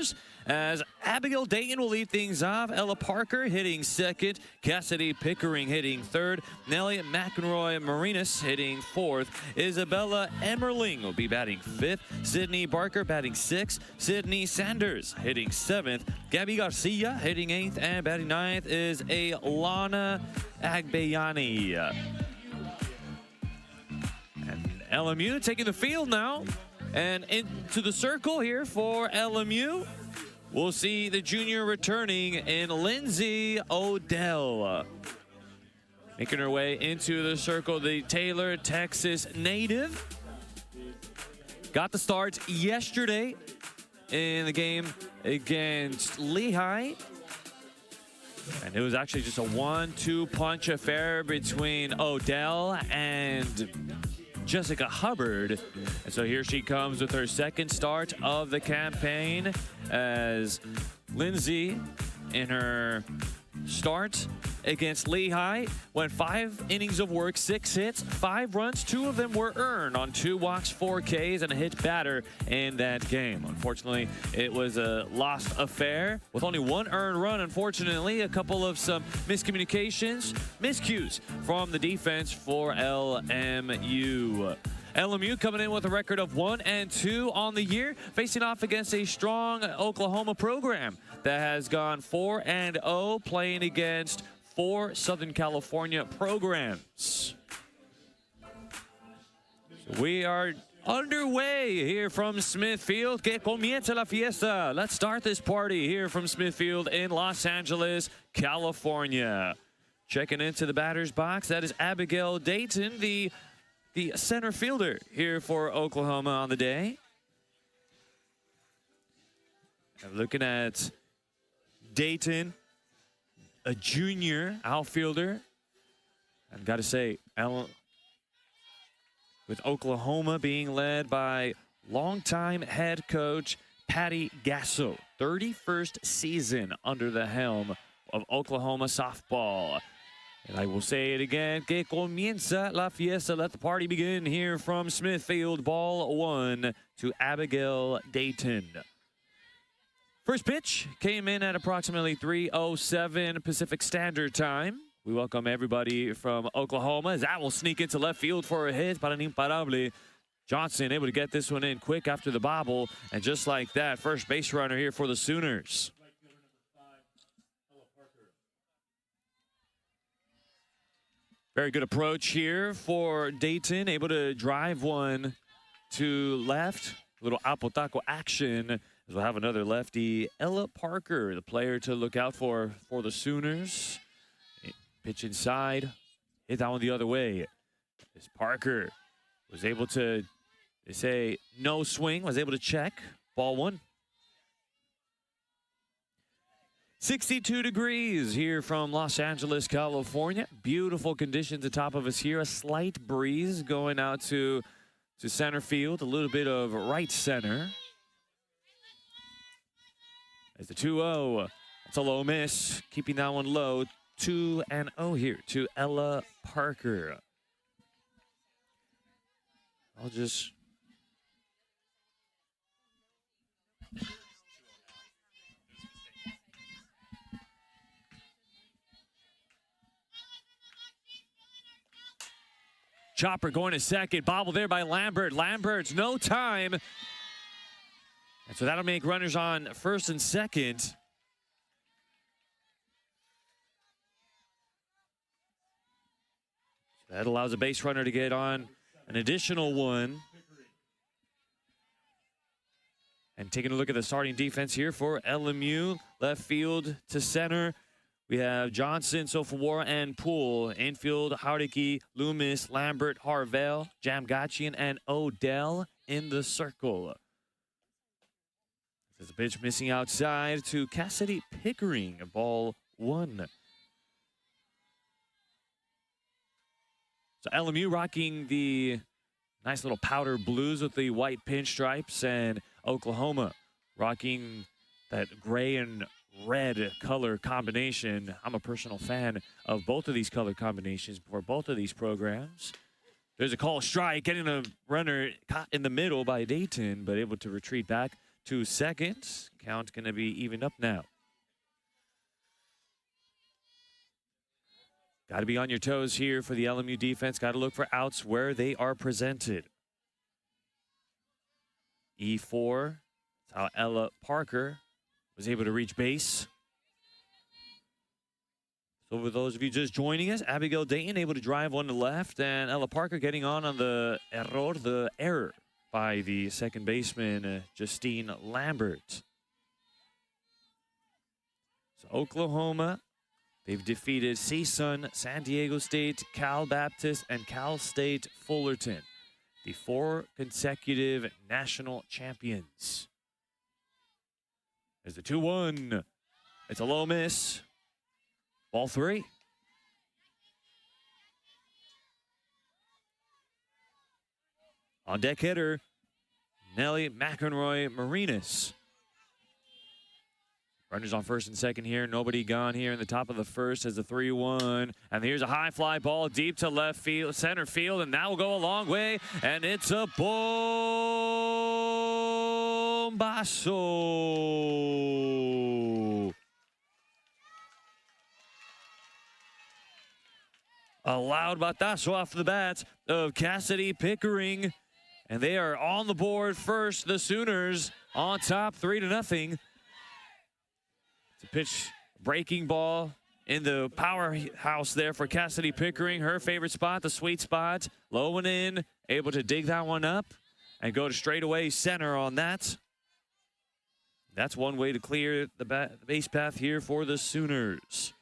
Stars, as Abigail Dayton will lead things off. Ella Parker hitting second. Cassidy Pickering hitting third. Nellie McEnroy Marinas hitting fourth. Isabella Emmerling will be batting fifth. Sydney Barker batting sixth. Sydney Sanders hitting seventh. Gabby Garcia hitting eighth. And batting ninth is Alana Agbayani. And LMU taking the field now. And into the circle here for LMU, we'll see the junior returning in Lindsay Odell. Making her way into the circle, the Taylor, Texas native. Got the start yesterday in the game against Lehigh. And it was actually just a 1-2 punch affair between Odell and Jessica Hubbard. And so here she comes with her second start of the campaign, as Lindsay in her start against Lehigh went 5 innings of work, 6 hits, 5 runs. 2 of them were earned on 2 walks, 4 Ks, and a hit batter in that game. Unfortunately, it was a lost affair with only 1 earned run. Unfortunately, a couple of some miscommunications, miscues from the defense for LMU. LMU coming in with a record of 1-2 on the year, facing off against a strong Oklahoma program that has gone 4-0, playing against 4 Southern California programs. So we are underway here from Smithfield. Que comience la fiesta. Let's start this party here from Smithfield in Los Angeles, California. Checking into the batter's box, that is Abigail Dayton, the center fielder here for Oklahoma on the day. And looking at Dayton, a junior outfielder. I've got to say, with Oklahoma being led by longtime head coach Patty Gasso, 31st season under the helm of Oklahoma softball. And I will say it again, que comienza la fiesta. Let the party begin here from Smithfield. Ball 1 to Abigail Dayton. First pitch came in at approximately 3:07 Pacific Standard Time. We welcome everybody from Oklahoma, as that will sneak into left field for a hit. Para un imparable. Johnson able to get this one in quick after the bobble. And just like that, first base runner here for the Sooners. Very good approach here for Dayton, able to drive one to left. A little apotaco action, as we'll have another lefty, Ella Parker, the player to look out for the Sooners. Pitch inside, hit that one the other way. As Parker was able to, they say no swing, was able to check. Ball 1. 62 degrees here from Los Angeles, California. Beautiful conditions atop of us here. A slight breeze going out to center field. A little bit of right center. As the 2-0. That's a low miss. Keeping that one low. 2-0 here to Ella Parker. I'll just... Chopper going to second. Bobble there by Lambert. Lambert's no time. And so that'll make runners on first and second. That allows a base runner to get on an additional one. And taking a look at the starting defense here for LMU. Left field to center. We have Johnson, Sofawara, and Poole. Infield, Hardicke, Loomis, Lambert, Harvell, Jamgachian, and Odell in the circle. There's a pitch missing outside to Cassidy Pickering. Ball 1. So LMU rocking the nice little powder blues with the white pinstripes, and Oklahoma rocking that gray and red color combination. I'm a personal fan of both of these color combinations for both of these programs. There's a call strike, getting a runner caught in the middle by Dayton, but able to retreat back 2 seconds. Count going to be evened up now. Got to be on your toes here for the LMU defense. Got to look for outs where they are presented. E4. That's how Ella Parker was able to reach base. So for those of you just joining us, Abigail Dayton able to drive one to left, and Ella Parker getting on the error by the second baseman, Justine Lambert. So Oklahoma, they've defeated CSUN, San Diego State, Cal Baptist, and Cal State Fullerton, the 4 consecutive national champions. There's the 2-1. It's a low miss. Ball 3. On deck hitter, Nellie McEnroy-Marinas. Runners on first and second here. Nobody gone here in the top of the first as the 3-1. And here's a high fly ball deep to left field, center field, and that will go a long way. And it's a bombazo. A loud batazo off the bat of Cassidy Pickering. And they are on the board first. The Sooners on top 3-0. It's a pitch breaking ball in the powerhouse there for Cassidy Pickering. Her favorite spot, the sweet spot. Low and in, able to dig that one up and go to straightaway center on that. That's one way to clear the base path here for the Sooners.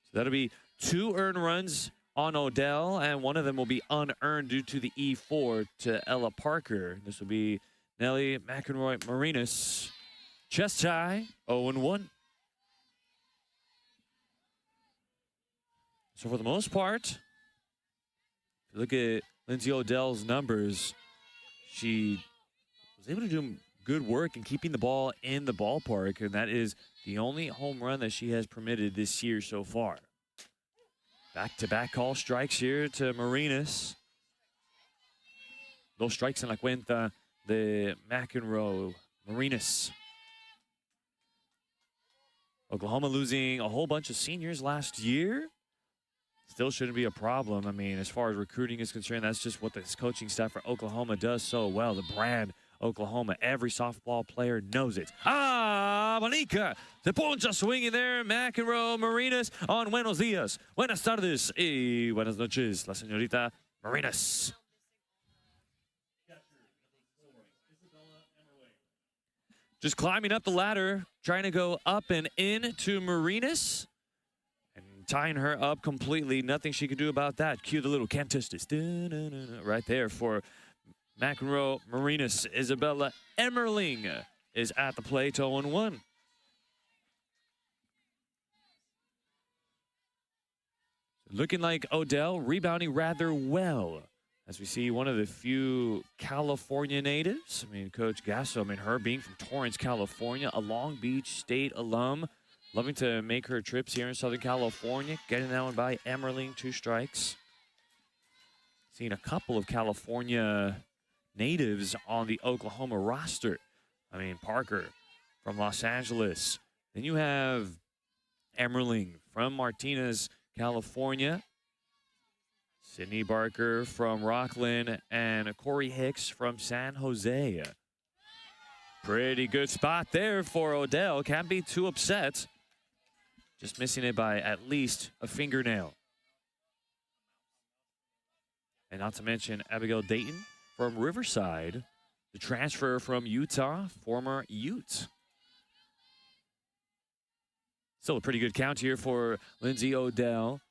So that'll be 2 earned runs on Odell, and one of them will be unearned due to the E4 to Ella Parker. This will be Nellie McEnroy-Marinas. Chest tie, 0-1. So for the most part, if you look at Lindsay Odell's numbers, she was able to do good work in keeping the ball in the ballpark, and that is the only home run that she has permitted this year so far. Back-to-back call strikes here to Marinas. Those strikes en la cuenta de McEnroe. Marinas. Oklahoma losing a whole bunch of seniors last year. Still shouldn't be a problem. I mean, as far as recruiting is concerned, that's just what this coaching staff for Oklahoma does so well. The brand Oklahoma. Every softball player knows it. Monica se poncha swinging there. McEnroe-Marinas on Buenos Días. Buenas tardes y buenas noches. La señorita Marinas. Just climbing up the ladder, trying to go up and in to Marinas. And tying her up completely. Nothing she could do about that. Cue the little cantistas. Right there for McEnroe-Marinas. Isabella Emmerling is at the plate, 0-1. Looking like Odell rebounding rather well. As we see one of the few California natives. I mean, Coach Gasso, her being from Torrance, California, a Long Beach State alum. Loving to make her trips here in Southern California. Getting that one by Emmerling, 2 strikes. Seeing a couple of California natives on the Oklahoma roster. I mean, Parker from Los Angeles. Then you have Emmerling from Martinez, California. Sydney Barker from Rockland and Corey Hicks from San Jose. Pretty good spot there for Odell. Can't be too upset. Just missing it by at least a fingernail. And not to mention Abigail Dayton from Riverside, the transfer from Utah, former Ute. Still a pretty good count here for Lindsay Odell.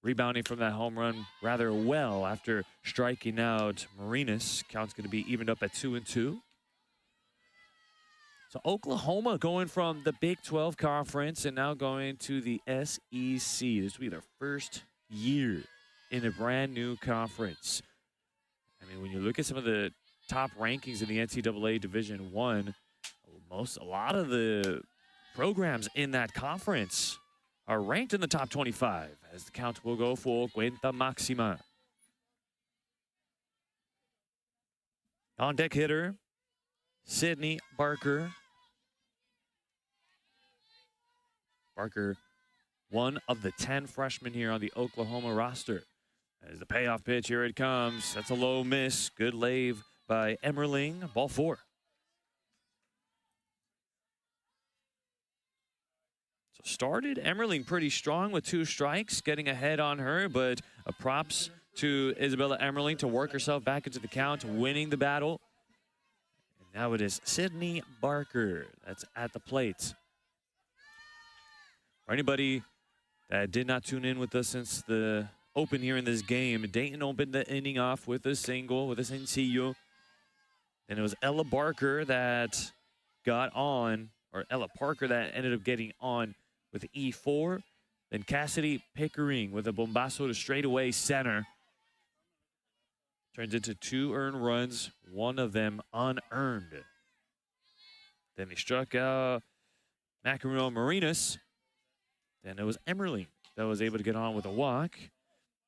Rebounding from that home run rather well after striking out Marinas. Count's going to be evened up at 2-2. So Oklahoma going from the Big 12 Conference and now going to the SEC. This will be their first year in a brand new conference. I mean, when you look at some of the top rankings in the NCAA Division I, a lot of the programs in that conference are ranked in the top 25, as the count will go for Cuenta Maxima. On deck hitter, Sydney Barker. Barker, one of the 10 freshmen here on the Oklahoma roster. As the payoff pitch, here it comes. That's a low miss. Good lave by Emmerling. Ball 4. So started Emmerling pretty strong with 2 strikes, getting ahead on her, but props to Isabella Emmerling to work herself back into the count, winning the battle. And now it is Sydney Barker that's at the plate. For anybody that did not tune in with us since the open here in this game, Dayton opened the inning off with a single, with a sencillo. Then it was Ella Barker that got on, or Ella Parker that ended up getting on with E4. Then Cassidy Pickering with a bombazo to straightaway center. Turns into 2 earned runs, 1 of them unearned. Then he struck out Macaron Marinas. Then it was Emmerling that was able to get on with a walk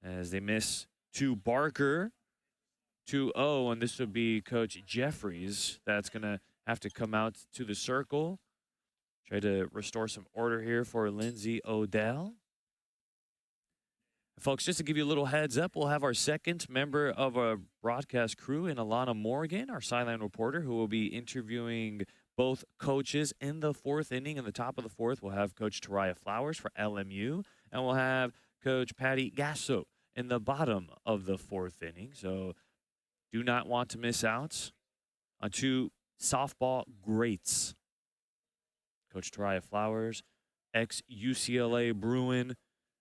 as they miss to Barker. 2-0, and this would be Coach Jeffries that's going to have to come out to the circle. Try to restore some order here for Lindsay Odell. Folks, just to give you a little heads up, we'll have our second member of our broadcast crew in Alana Morgan, our sideline reporter, who will be interviewing both coaches in the 4th inning. In the top of the 4th, we'll have Coach Taraya Flowers for LMU, and we'll have Coach Patty Gasso in the bottom of the 4th inning. So do not want to miss out on 2 softball greats. Coach Taraya Flowers, ex-UCLA Bruin,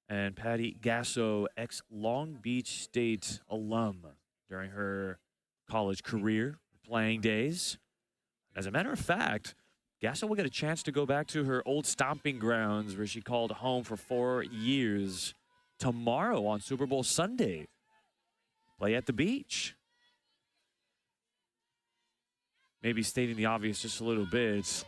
and Patty Gasso, ex-Long Beach State alum during her college career, playing days. As a matter of fact, Gasso will get a chance to go back to her old stomping grounds where she called home for 4 years tomorrow on Super Bowl Sunday. Play at the beach. Maybe stating the obvious just a little bit.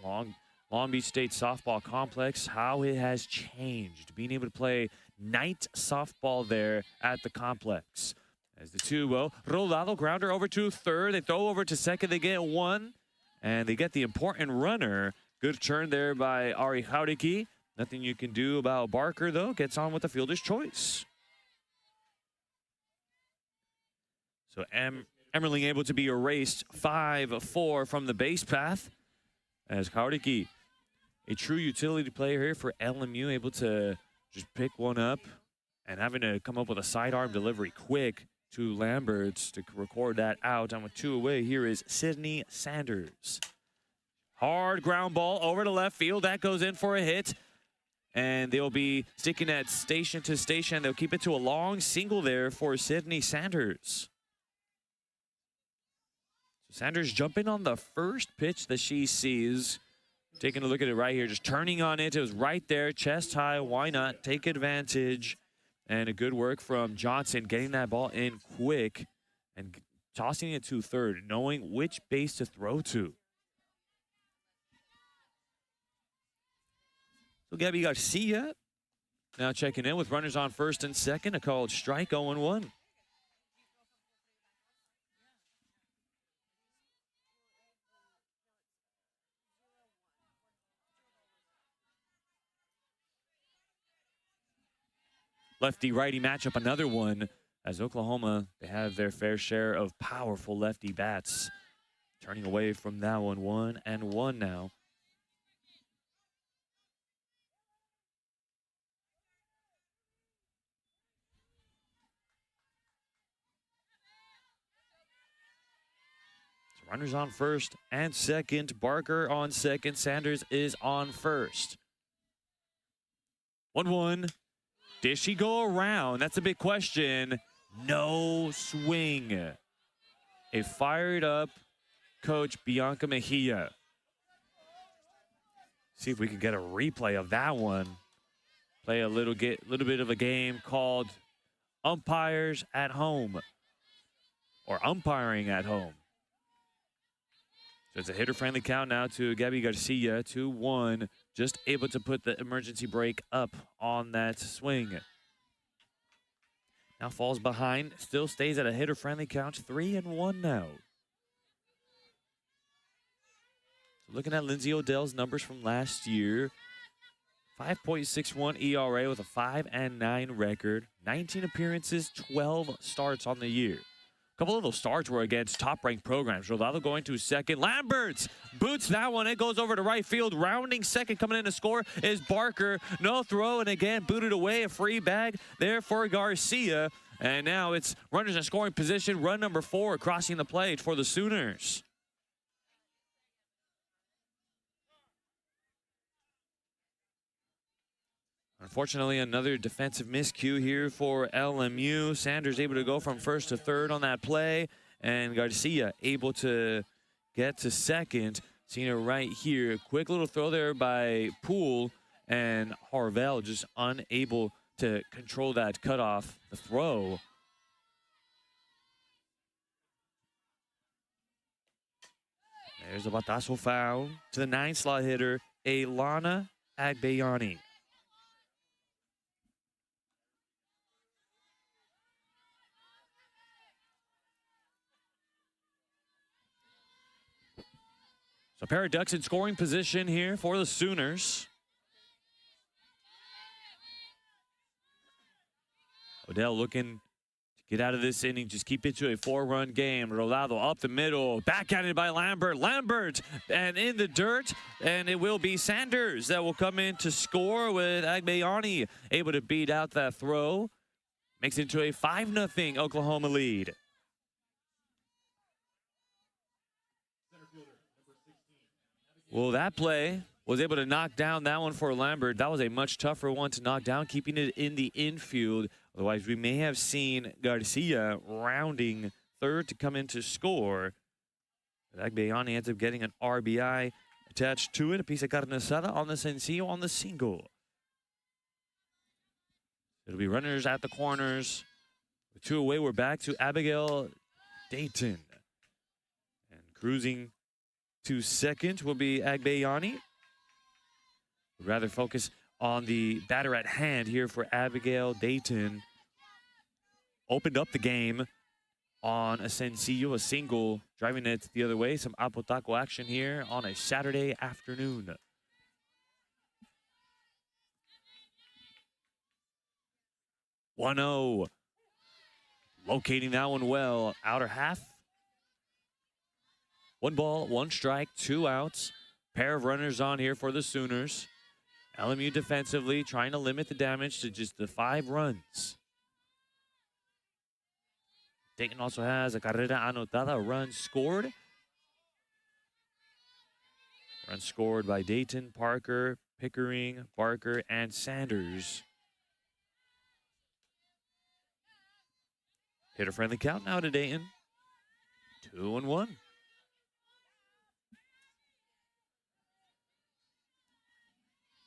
Long Beach State softball complex, how it has changed. Being able to play night softball there at the complex. As the 2-0, Rolado grounder over to 3rd. They throw over to 2nd. They get 1. And they get the important runner. Good turn there by Ari Haudicki. Nothing you can do about Barker, though. Gets on with the fielder's choice. So Emmerling able to be erased 5-4 from the base path. As Haudicki, a true utility player here for LMU, able to just pick one up and having to come up with a sidearm delivery quick to Lamberts to record that out. And with 2 away, here is Sydney Sanders. Hard ground ball over to left field. That goes in for a hit. And they'll be sticking at station to station. They'll keep it to a long single there for Sydney Sanders. So Sanders jumping on the first pitch that she sees. Taking a look at it right here, just turning on it. It was right there, chest high. Why not take advantage? And a good work from Johnson, getting that ball in quick and tossing it to 3rd, knowing which base to throw to. So Gabby Garcia now checking in with runners on 1st and 2nd. A called strike, 0-1. Lefty-righty matchup, another one, as Oklahoma, they have their fair share of powerful lefty bats. Turning away from that one, 1-1 now. So runners on 1st and 2nd. Barker on 2nd. Sanders is on 1st. 1-1. Did she go around? That's a big question. No swing. A fired up Coach Bianca Mejia. See if we can get a replay of that one. Play a little bit of a game called Umpires at Home, or Umpiring at Home. So it's a hitter-friendly count now to Gabby Garcia, 2-1. Just able to put the emergency brake up on that swing. Now falls behind, still stays at a hitter-friendly count, 3-1 now. looking at Lindsay Odell's numbers from last year. 5.61 ERA with a 5-9 record. 19 appearances, 12 starts on the year. A couple of those starts were against top-ranked programs. Loyola going to second. Lamberts boots that one. It goes over to right field. Rounding second, coming in to score is Barker. No throw, and again, booted away. A free bag there for Garcia. And now it's runners in scoring position. Run number 4 crossing the plate for the Sooners. Unfortunately, another defensive miscue here for LMU. Sanders able to go from first to third on that play, and Garcia able to get to second. Seeing it right here. Quick little throw there by Poole, and Harvell just unable to control that cutoff, the throw. There's a batazo foul to the 9-slot hitter, Ailana Agbayani. So pair of ducks in scoring position here for the Sooners. Odell looking to get out of this inning, just keep it to a 4-run game. Rolado up the middle, backhanded by Lambert. Lambert, and in the dirt, and it will be Sanders that will come in to score with Agbayani able to beat out that throw. Makes it into a 5-0 Oklahoma lead. Well, that play was able to knock down that one for Lambert. That was a much tougher one to knock down, keeping it in the infield. Otherwise, we may have seen Garcia rounding third to come in to score. Agbayani ends up getting an RBI attached to it. A piece of carne asada on the sencillo on the single. It'll be runners at the corners. With 2 away, we're back to Abigail Dayton. And cruising to second will be Agbayani. We'd rather focus on the batter at hand here for Abigail Dayton. Opened up the game on a sencillo, a single, driving it the other way. Some Apotaco action here on a Saturday afternoon. (1-0). Locating that one well. Outer half. 1 ball, 1 strike, 2 outs. Pair of runners on here for the Sooners. LMU defensively trying to limit the damage to just the 5 runs. Dayton also has a carrera anotada, a run scored. Run scored by Dayton, Parker, Pickering, Barker, and Sanders. Hitter-friendly count now to Dayton. 2-1.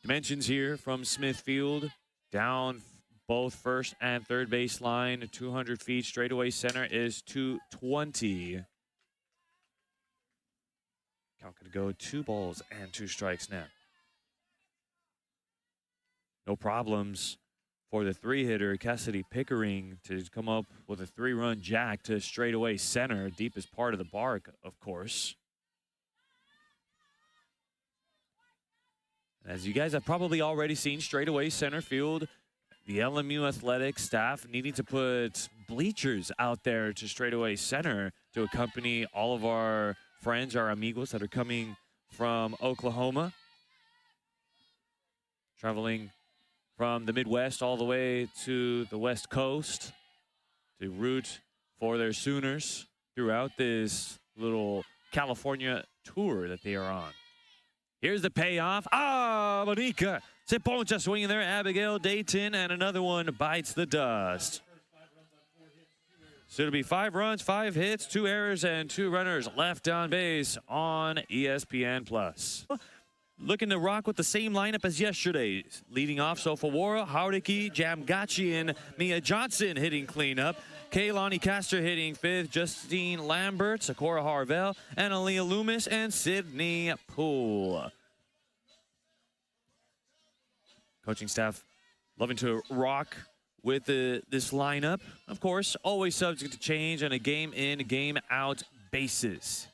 Dimensions here from Smithfield. Down both first and third baseline. 200 feet. Straightaway center is 220. Count going to go 2 balls and 2 strikes now. No problems for the 3-hitter, Cassidy Pickering, to come up with a 3-run jack to straightaway center. Deepest part of the bark, of course. As you guys have probably already seen, straightaway center field, the LMU athletic staff needing to put bleachers out there to straightaway center to accompany all of our friends, our amigos that are coming from Oklahoma. Traveling from the Midwest all the way to the West Coast to root for their Sooners throughout this little California tour that they are on. Here's the payoff. Monica se poncha swinging there. Abigail Dayton, and another one bites the dust. So it'll be 5 runs, 5 hits, 2 errors, and 2 runners left on base on ESPN+. Looking to rock with the same lineup as yesterday. Leading off, Sofawara, Hauriki, Jamgachi, and Mia Johnson hitting cleanup. Kaylani Castor hitting 5th, Justine Lambert, Sakura Harvell, and Aaliyah Loomis, and Sydney Poole. Coaching staff loving to rock with this lineup. Of course, always subject to change on a game in, game out basis.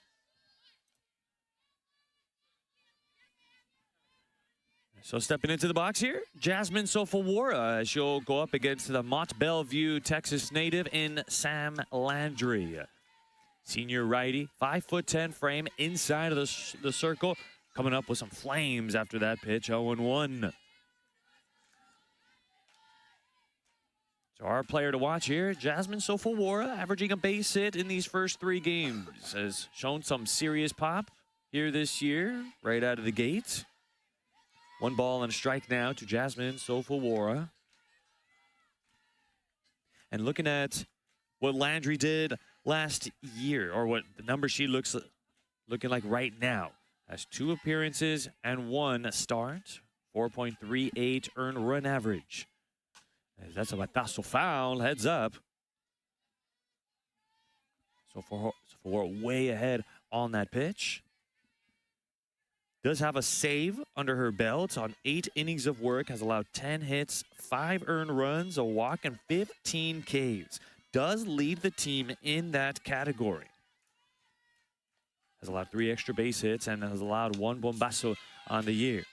So stepping into the box here, Jasmine Sofawara. She'll go up against the Mont Bellevue, Texas native in Sam Landry. Senior righty, 5'10" frame inside of the circle. Coming up with some flames after that pitch, 0-1. So our player to watch here, Jasmine Sofawara, averaging a base hit in these first 3 games. Has shown some serious pop here this year, right out of the gate. 1 ball and a strike now to Jasmine Sofawara. And looking at what Landry did last year, or what the number she looking like right now, has 2 appearances and 1 start, 4.38 earned run average. As that's a batazo foul, heads up. So for way ahead on that pitch. Does have a save under her belt on 8 innings of work, has allowed 10 hits, 5 earned runs, a walk, and 15 Ks. Does lead the team in that category. Has allowed 3 extra base hits and has allowed 1 bombazo on the year.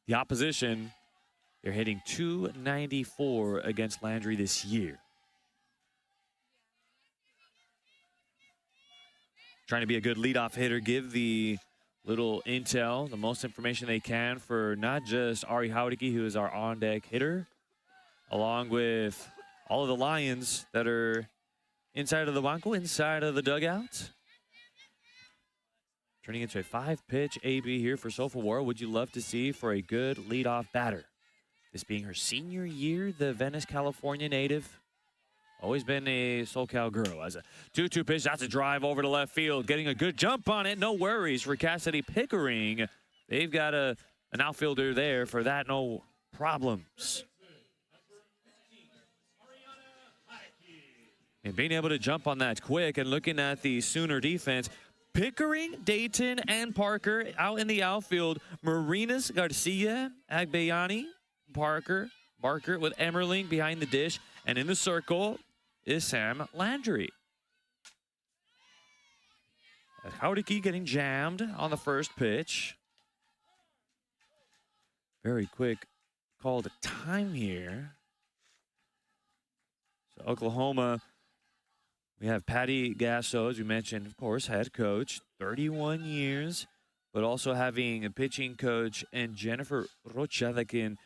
The opposition, they're hitting .294 against Landry this year. Trying to be a good leadoff hitter, give the little intel, the most information they can for not just Ari Haudeke, who is our on-deck hitter, along with all of the Lions that are inside of the banco, inside of the dugout. Turning into a 5-pitch AB here for Sofawara. Would you love to see for a good leadoff batter? This being her senior year, the Venice, California native. Always been a SoCal girl. As a 2-2 pitch, that's a drive over to left field. Getting a good jump on it. No worries for Cassidy Pickering. They've got an outfielder there for that. No problems. And being able to jump on that quick, and looking at the Sooner defense, Pickering, Dayton, and Parker out in the outfield. Marinas, Garcia, Agbayani, Barker with Emmerling behind the dish. And in the circle is Sam Landry. Haudeke getting jammed on the first pitch. Very quick call to time here. So Oklahoma, we have Patty Gasso, as we mentioned, of course, head coach, 31 years, but also having a pitching coach and Jennifer Rocha that can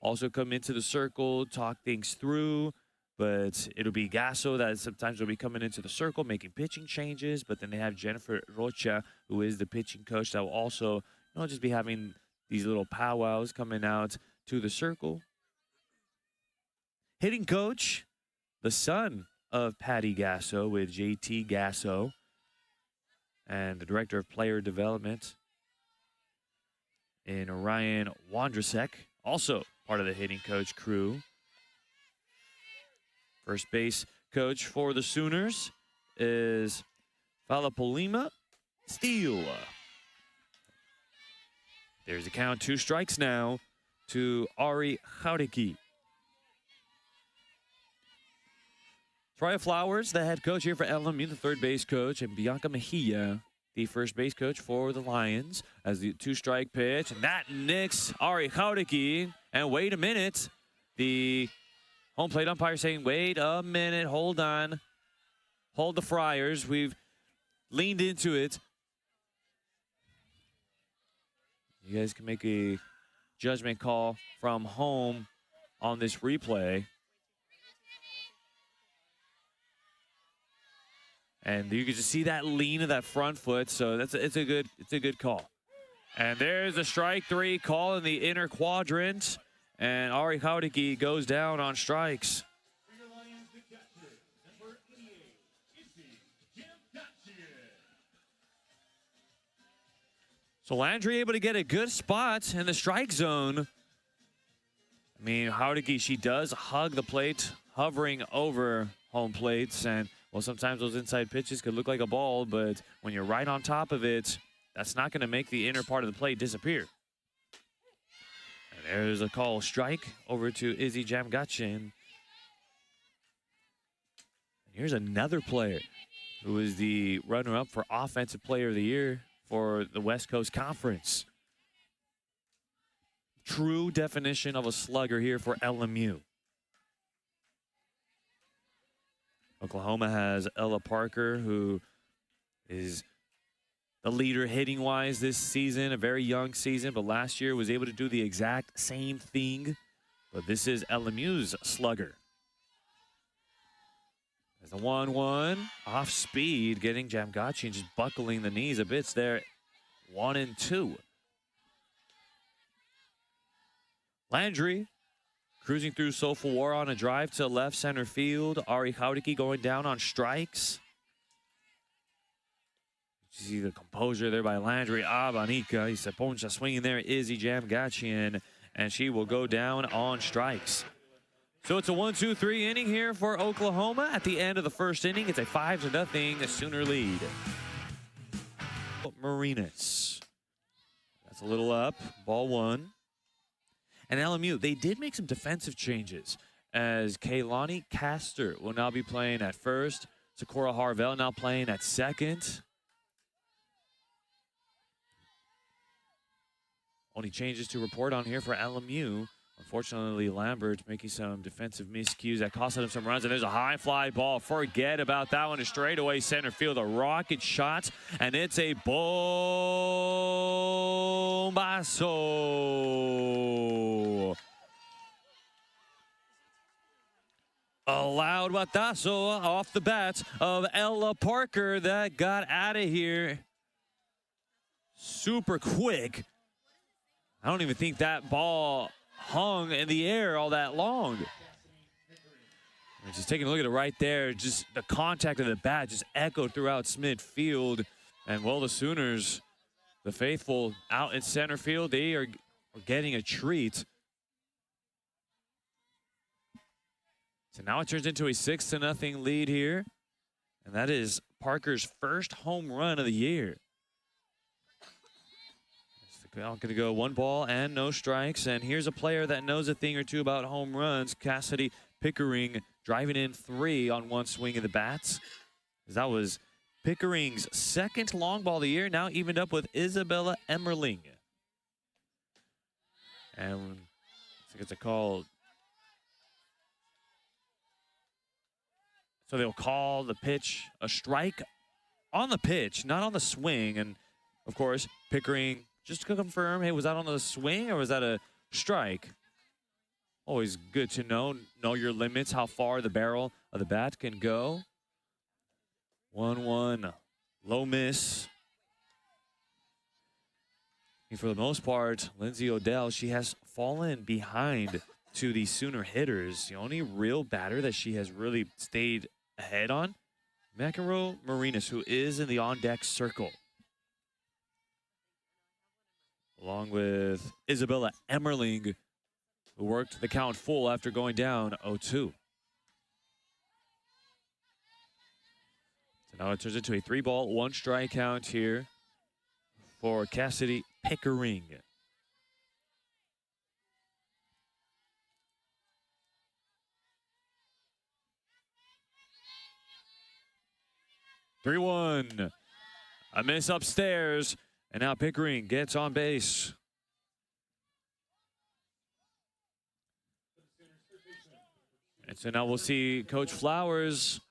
also come into the circle, talk things through. But it'll be Gasso that sometimes will be coming into the circle, making pitching changes. But then they have Jennifer Rocha, who is the pitching coach, that will also, just be having these little powwows coming out to the circle. Hitting coach, the son of Patty Gasso with JT Gasso, and the director of player development in Ryan Wondrasek, also part of the hitting coach crew. First base coach for the Sooners is Falapolima Steele. There's a count, 2 strikes now to Ari Haudeke. Troya Flowers, the head coach here for LMU, the third base coach, and Bianca Mejia, the first base coach for the Lions, as the 2-strike pitch, and that nicks Ari Haudeke. And wait a minute, the home plate umpire saying, wait a minute, hold on. Hold the Friars. We've leaned into it. You guys can make a judgment call from home on this replay. And you can just see that lean of that front foot, so it's a good call. And there's a strike 3 call in the inner quadrant. And Ari Haudeke goes down on strikes. So Landry able to get a good spot in the strike zone. I mean, Haudeke, she does hug the plate, hovering over home plates. And, well, sometimes those inside pitches could look like a ball, but when you're right on top of it, that's not going to make the inner part of the plate disappear. There's a call strike over to Izzy Jamgachin. Here's another player who is the runner-up for Offensive Player of the Year for the West Coast Conference. True definition of a slugger here for LMU. Oklahoma has Ella Parker, who is the leader hitting-wise this season, a very young season, but last year was able to do the exact same thing. But this is LMU's slugger. As the 1-1, off speed, getting Jamgachi and just buckling the knees a bit there. 1-2. Landry cruising through Soulful War on a drive to left center field. Ari Haudiki going down on strikes. You see the composure there by Landry. Abanika, he said, Poncha swinging there, Izzy Jamgachian, and she will go down on strikes. So it's a 1-2-3 inning here for Oklahoma. At the end of the first inning, it's a 5-0 Sooner lead. Marinas. That's a little up, ball one. And LMU, they did make some defensive changes, as Kaylani Castor will now be playing at first. Sakura Harvell now playing at second. Only changes to report on here for LMU. Unfortunately, Lambert making some defensive miscues that costed him some runs, and there's a high fly ball. Forget about that one. A straightaway center field, a rocket shot, and it's a bombazo. A loud batazo off the bat of Ella Parker that got out of here super quick. I don't even think that ball hung in the air all that long. And just taking a look at it right there, just the contact of the bat just echoed throughout midfield. And well, the Sooners, the faithful out in center field, they are getting a treat. So now it turns into a 6-0 lead here. And that is Parker's first home run of the year. Going to go 1 ball and no strikes. And here's a player that knows a thing or two about home runs. Cassidy Pickering driving in 3 on 1 swing of the bats. That was Pickering's second long ball of the year, now evened up with Isabella Emmerling. And I think it's a call. So they'll call the pitch a strike on the pitch, not on the swing. And of course, Pickering, just to confirm, hey, was that on the swing or was that a strike? Always good to know your limits, how far the barrel of the bat can go. 1-1, low miss. And for the most part, Lindsay Odell, she has fallen behind to the Sooner hitters. The only real batter that she has really stayed ahead on, McEnroe Marinas, who is in the on-deck circle, along with Isabella Emmerling, who worked the count full after going down 0-2. So now it turns into a 3-ball, 1-strike count here for Cassidy Pickering. (3-1). A miss upstairs, and now Pickering gets on base. And so now we'll see Coach Flowers,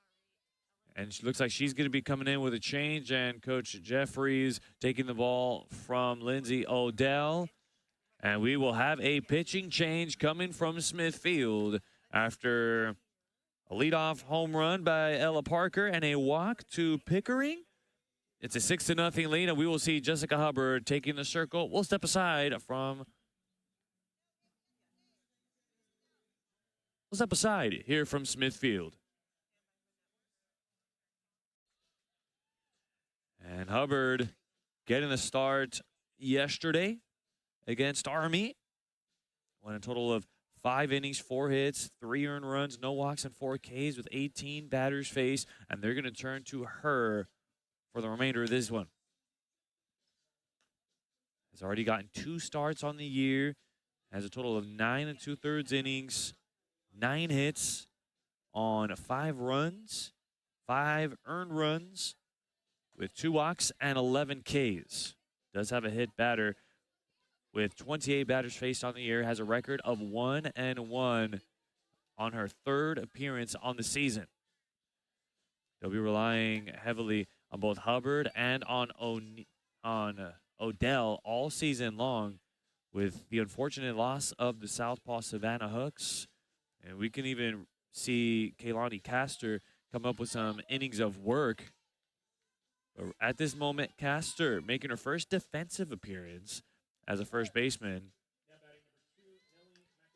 and she looks like she's going to be coming in with a change, and Coach Jeffries taking the ball from Lindsay Odell. And we will have a pitching change coming from Smithfield after a leadoff home run by Ella Parker and a walk to Pickering. It's a 6-0 lead, and we will see Jessica Hubbard taking the circle. We'll step aside here from Smithfield. And Hubbard getting the start yesterday against Army. Won a total of 5 innings, 4 hits, 3 earned runs, no walks, and 4 Ks with 18 batters faced. And they're going to turn to her for the remainder of this one. Has already gotten 2 starts on the year. Has a total of 9 2/3 innings, 9 hits on 5 runs, 5 earned runs, with 2 walks and 11 Ks. Does have a hit batter with 28 batters faced on the year. Has a record of 1-1 on her 3rd appearance on the season. They'll be relying heavily on both Hubbard and on Odell all season long, with the unfortunate loss of the Southpaw Savannah Hooks. And we can even see Kaylani Castor come up with some innings of work. But at this moment, Castor making her first defensive appearance as a first baseman.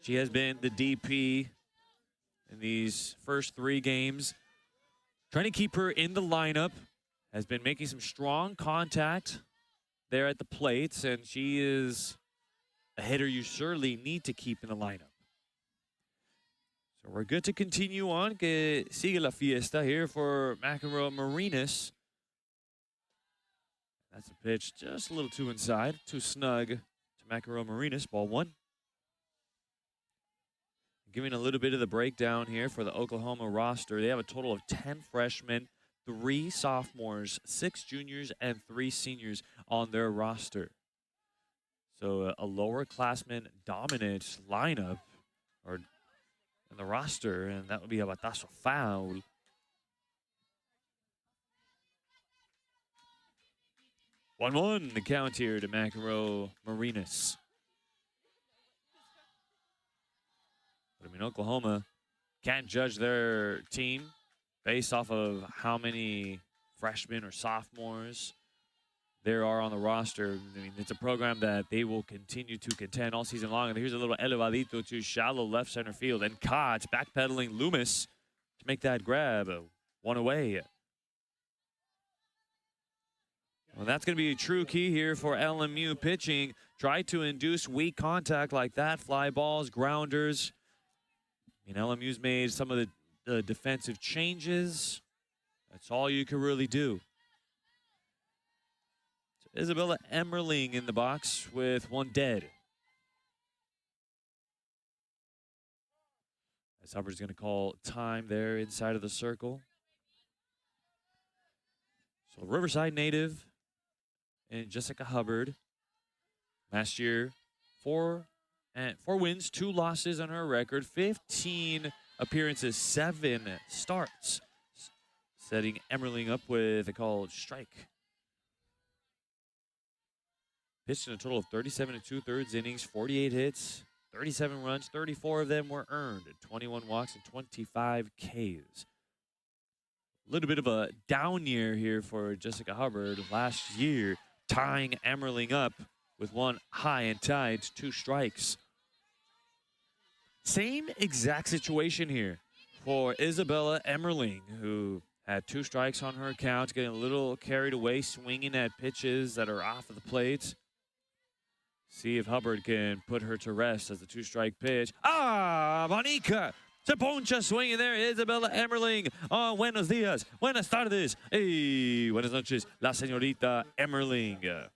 She has been the DP in these first 3 games. Trying to keep her in the lineup. Has been making some strong contact there at the plates, and she is a hitter you surely need to keep in the lineup. So we're good to continue on. Que sigue la fiesta here for McEnroe Marinas. That's a pitch just a little too inside, too snug to McEnroe Marinas. Ball 1. Giving a little bit of the breakdown here for the Oklahoma roster. They have a total of 10 freshmen, 3 sophomores, 6 juniors, and 3 seniors on their roster. So a lower classman dominant lineup or in the roster, and that would be a batazo foul. 1-1 the count here to McEnroe Marinas. But I mean, Oklahoma can't judge their team based off of how many freshmen or sophomores there are on the roster. I mean, it's a program that they will continue to contend all season long. And here's a little elevadito to shallow left center field. And caught, backpedaling Loomis to make that grab. 1 away. Well, that's going to be a true key here for LMU pitching. Try to induce weak contact like that. Fly balls, grounders. I mean, LMU's made some of the defensive changes. That's all you can really do. So Isabella Emmerling in the box with 1 dead. As Hubbard's going to call time there inside of the circle. So Riverside native and Jessica Hubbard. Last year, 4 wins, 2 losses on her record, 15 appearances, 7 starts. Setting Emmerling up with a called strike. Pitched in a total of 37 2/3 innings, 48 hits, 37 runs, 34 of them were earned, 21 walks and 25 Ks. A little bit of a down year here for Jessica Hubbard last year, tying Emmerling up with 1 high and tied, 2 strikes. Same exact situation here for Isabella Emmerling, who had 2 strikes on her account, getting a little carried away, swinging at pitches that are off of the plate. See if Hubbard can put her to rest as the 2-strike pitch. Monica! Se poncha swinging there, Isabella Emmerling. Oh, buenos días, buenas tardes. Hey, buenas noches, la señorita Emmerling.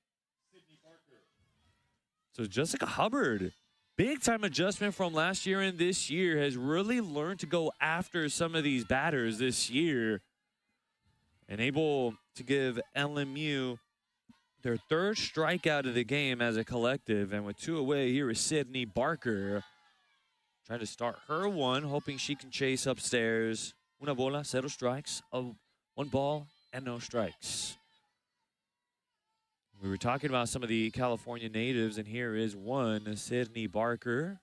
So Jessica Hubbard, big-time adjustment from last year and this year, has really learned to go after some of these batters this year and able to give LMU their 3rd strikeout of the game as a collective. And with 2 away, here is Sydney Barker trying to start her 1, hoping she can chase upstairs. Una bola, 0 strikes, 1 ball, and no strikes. We were talking about some of the California natives, and here is one, Sydney Barker.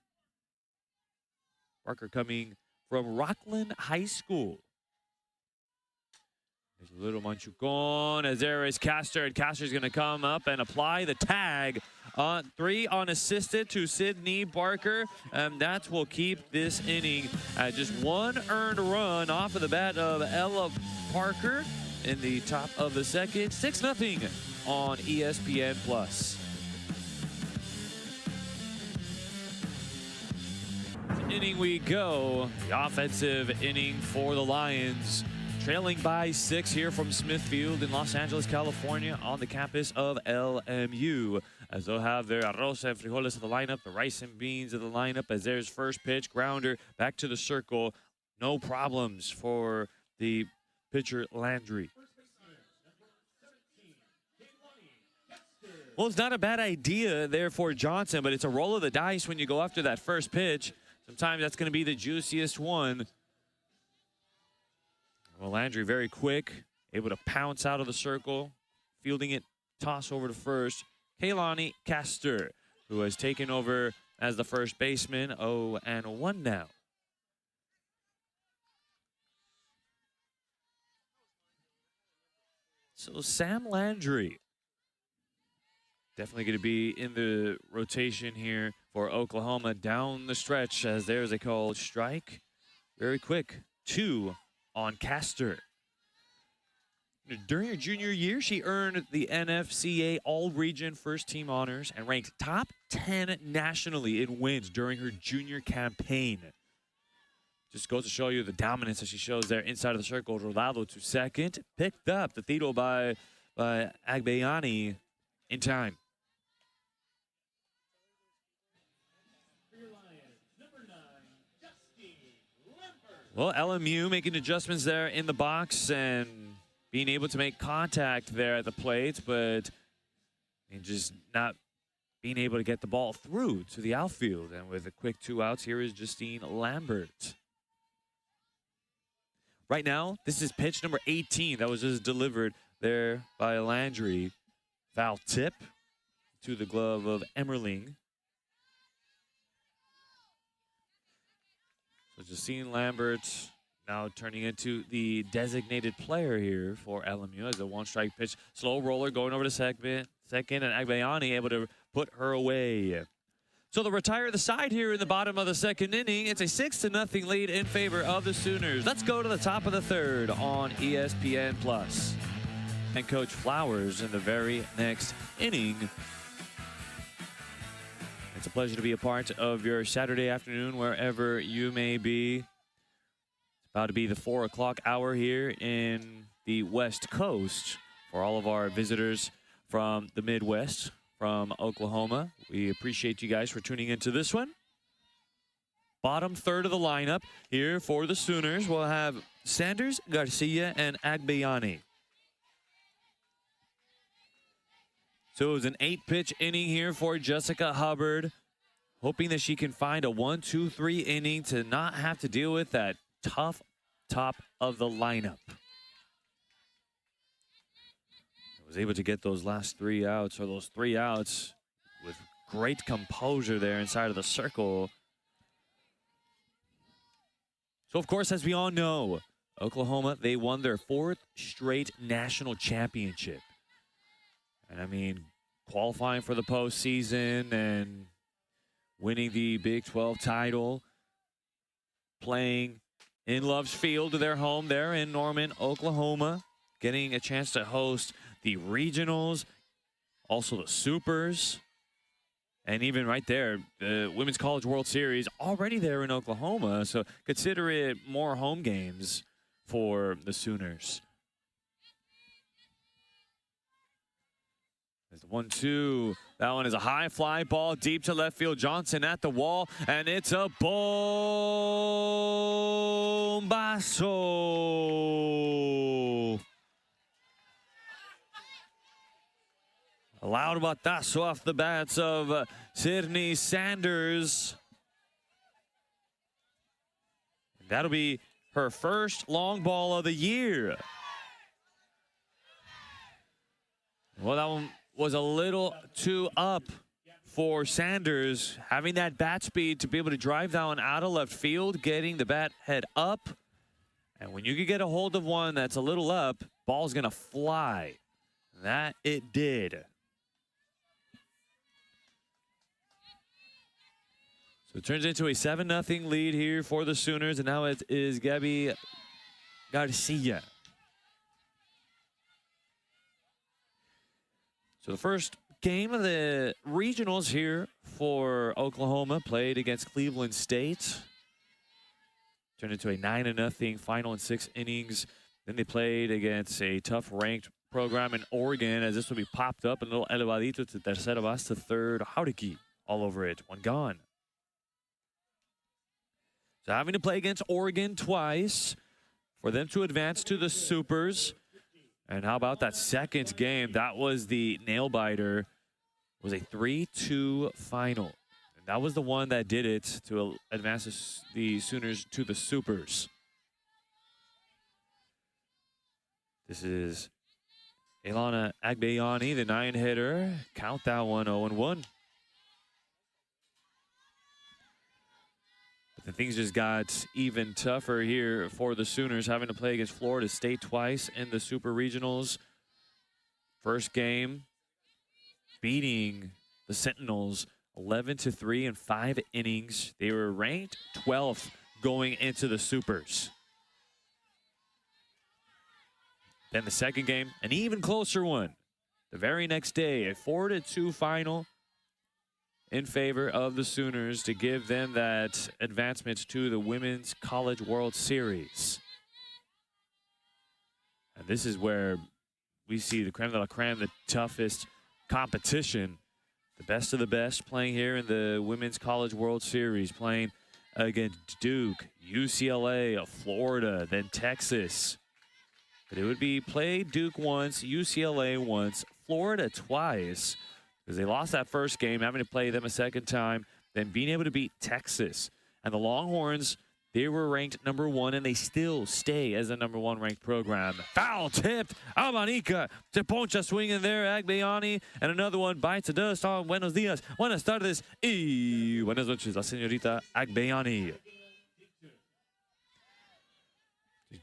Barker coming from Rockland High School. There's a little Manchucon as there is Castor, and Castor's going to come up and apply the tag on 3 unassisted to Sydney Barker, and that will keep this inning at just 1 earned run off of the bat of Ella Parker in the top of the 2nd. 6-0 on ESPN+. Inning we go, the offensive inning for the Lions. Trailing by 6 here from Smithfield in Los Angeles, California, on the campus of LMU. As they'll have their arroz and frijoles of the lineup, the rice and beans of the lineup, as there's first pitch, grounder, back to the circle. No problems for the pitcher Landry. Well, it's not a bad idea there for Johnson, but it's a roll of the dice when you go after that first pitch. Sometimes that's going to be the juiciest one. Well, Landry very quick, able to pounce out of the circle, fielding it, toss over to first. Kaylani Castor, who has taken over as the first baseman, 0-1 now. So Sam Landry, definitely going to be in the rotation here for Oklahoma down the stretch, as there's a called strike. Very quick, 2 on Castor. During her junior year, she earned the NFCA All-Region First Team honors and ranked top 10 nationally in wins during her junior campaign. Just goes to show you the dominance that she shows there inside of the circle. Rolado to second, picked up the tiro by Agbayani in time. Well, LMU making adjustments there in the box and being able to make contact there at the plate, but just not being able to get the ball through to the outfield. And with a quick 2 outs, here is Justine Lambert. Right now, this is pitch number 18 that was just delivered there by Landry. Foul tip to the glove of Emmerling. So Justine Lambert now turning into the designated player here for LMU as a 1-strike pitch. Slow roller going over to second, and Agbayani able to put her away. So they'll retire the side here in the bottom of the second inning. It's a 6-0 lead in favor of the Sooners. Let's go to the top of the third on ESPN+. And Coach Flowers in the very next inning. It's a pleasure to be a part of your Saturday afternoon wherever you may be. It's about to be the 4 o'clock hour here in the West Coast for all of our visitors from the Midwest, from Oklahoma. We appreciate you guys for tuning into this one. Bottom third of the lineup here for the Sooners. We'll have Sanders, Garcia, and Agbayani. So it was an 8-pitch inning here for Jessica Hubbard, hoping that she can find a 1-2-3 inning to not have to deal with that tough top of the lineup. Was able to get those last 3 outs, or those 3 outs, with great composure there inside of the circle. So, of course, as we all know, Oklahoma, they won their 4th straight national championship. And I mean, qualifying for the postseason and winning the Big 12 title, playing in Love's Field, their home there in Norman, Oklahoma, getting a chance to host the regionals, also the supers, and even right there, the Women's College World Series already there in Oklahoma. So consider it more home games for the Sooners. There's the 1-2. That one is a high fly ball deep to left field. Johnson at the wall, and it's a bombazo. A loud batazo off the bats of Sydney Sanders. That'll be her first long ball of the year. Well, that one was a little too up for Sanders, having that bat speed to be able to drive down out of left field, getting the bat head up. And when you can get a hold of one that's a little up, ball's going to fly. That it did. So it turns into a 7-0 lead here for the Sooners, and now it is Gabby Garcia. So the first game of the regionals here for Oklahoma played against Cleveland State. Turned into a 9-0 final in 6 innings. Then they played against a tough ranked program in Oregon, as this will be popped up. A little elevadito to tercera base to third. Hauriki all over it. One gone. So having to play against Oregon twice for them to advance to the Supers. And how about that second game? That was the nail-biter was a 3-2 final. And that was the one that did it to advance the Sooners to the Supers. This is Ilana Agbayani, the 9-hitter. Count that one 0-1. But the things just got even tougher here for the Sooners, having to play against Florida State twice in the Super Regionals. First game, beating the Sentinels 11-3 in 5 innings. They were ranked 12th going into the Supers. Then the second game, an even closer one. The very next day, a 4-2 final in favor of the Sooners to give them that advancement to the Women's College World Series. And this is where we see the creme de la creme, the toughest competition. The best of the best playing here in the Women's College World Series, playing against Duke, UCLA, Florida, then Texas. But it would be play Duke once, UCLA once, Florida twice, because they lost that first game, having to play them a second time, then being able to beat Texas. And the Longhorns, they were ranked #1, and they still stay as a #1 ranked program. Foul tipped, Amanica to poncha swing in there, Agbayani, and another one bites the dust on Buenos Dias, Buenas tardes, y buenas noches, la señorita Agbayani.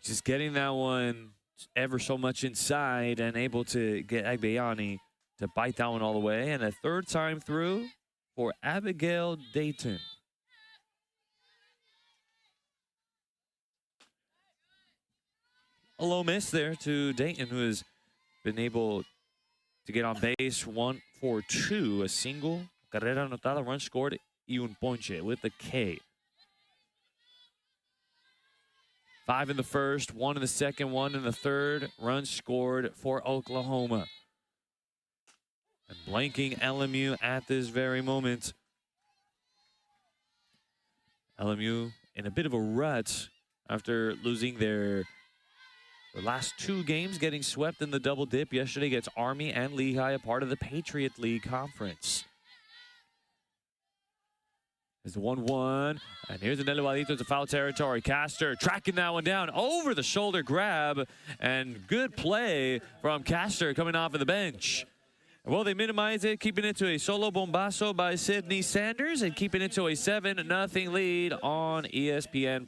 Just getting that one ever so much inside and able to get Agbayani to bite that one all the way. And a third time through for Abigail Dayton. A low miss there to Dayton, who has been able to get on base 1 for 2, a single, carrera anotada, run scored, y un ponche with the K. 5 in the first, 1 in the second, 1 in the third. Runs scored for Oklahoma. And blanking LMU at this very moment. LMU in a bit of a rut after losing their last 2 games, getting swept in the double dip yesterday against Army and Lehigh, a part of the Patriot League Conference. It's the 1-1, and here's an elevadito to foul territory. Castor tracking that one down, over the shoulder grab, and good play from Castor coming off of the bench. Well, they minimize it, keeping it to a solo bombazo by Sydney Sanders, and keeping it to a 7-0 lead on ESPN+.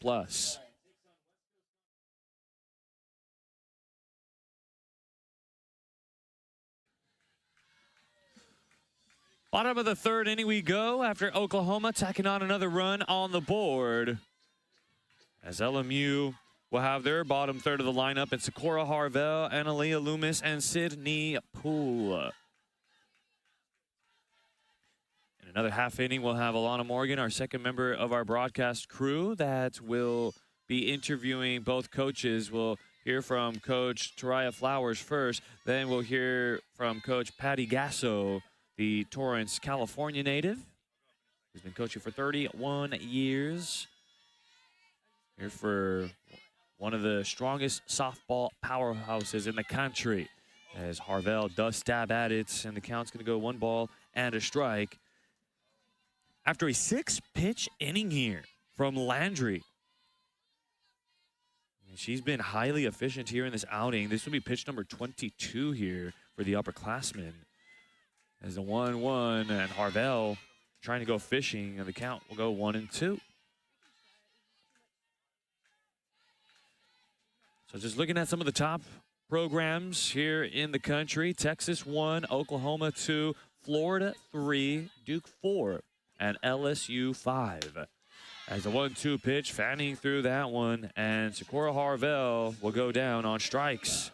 Bottom of the third inning we go after Oklahoma tacking on another run on the board. As LMU will have their bottom third of the lineup in Sakura Harvell, Analia Loomis, and Sydney Poole. In another half inning, we'll have Alana Morgan, our second member of our broadcast crew, that will be interviewing both coaches. We'll hear from Coach Taraya Flowers first, then we'll hear from Coach Patty Gasso, the Torrance, California native, who's been coaching for 31 years. Here for one of the strongest softball powerhouses in the country, as Harvell does stab at it, and the count's going to go 1 ball and a strike. After a 6-pitch inning here from Landry. She's been highly efficient here in this outing. This will be pitch number 22 here for the upperclassmen. As the 1-1, and Harvell trying to go fishing, and the count will go 1-2. So just looking at some of the top programs here in the country: Texas 1, Oklahoma 2, Florida 3, Duke 4, and LSU 5. As the 1-2 pitch, fanning through that one, and Sakura Harvell will go down on strikes.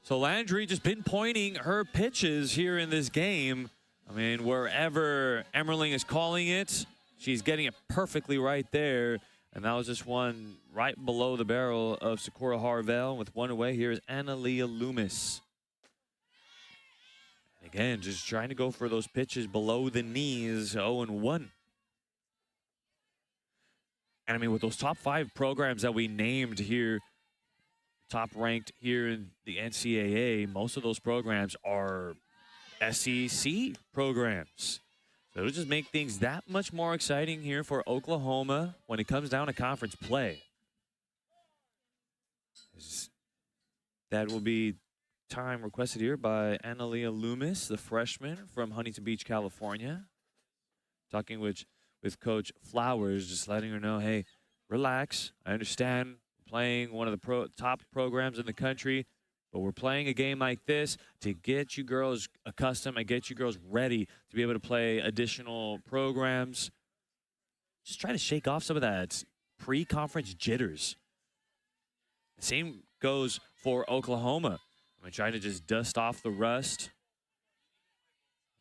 So Landry just pinpointing her pitches here in this game. I mean, wherever Emmerling is calling it, she's getting it perfectly right there. And that was just one right below the barrel of Sakura Harvell. With one away, here is Analia Loomis. And again, just trying to go for those pitches below the knees, 0-1. And I mean, with those top 5 programs that we named here top ranked here in the NCAA, most of those programs are SEC programs. So it'll just make things that much more exciting here for Oklahoma when it comes down to conference play. That will be time requested here by Analia Loomis, the freshman from Huntington Beach, California. Talking with Coach Flowers, just letting her know, hey, relax. I understand playing one of the top programs in the country, but we're playing a game like this to get you girls accustomed and get you girls ready to be able to play additional programs. Just try to shake off some of that pre-conference jitters. The same goes for Oklahoma. I'm trying to just dust off the rust.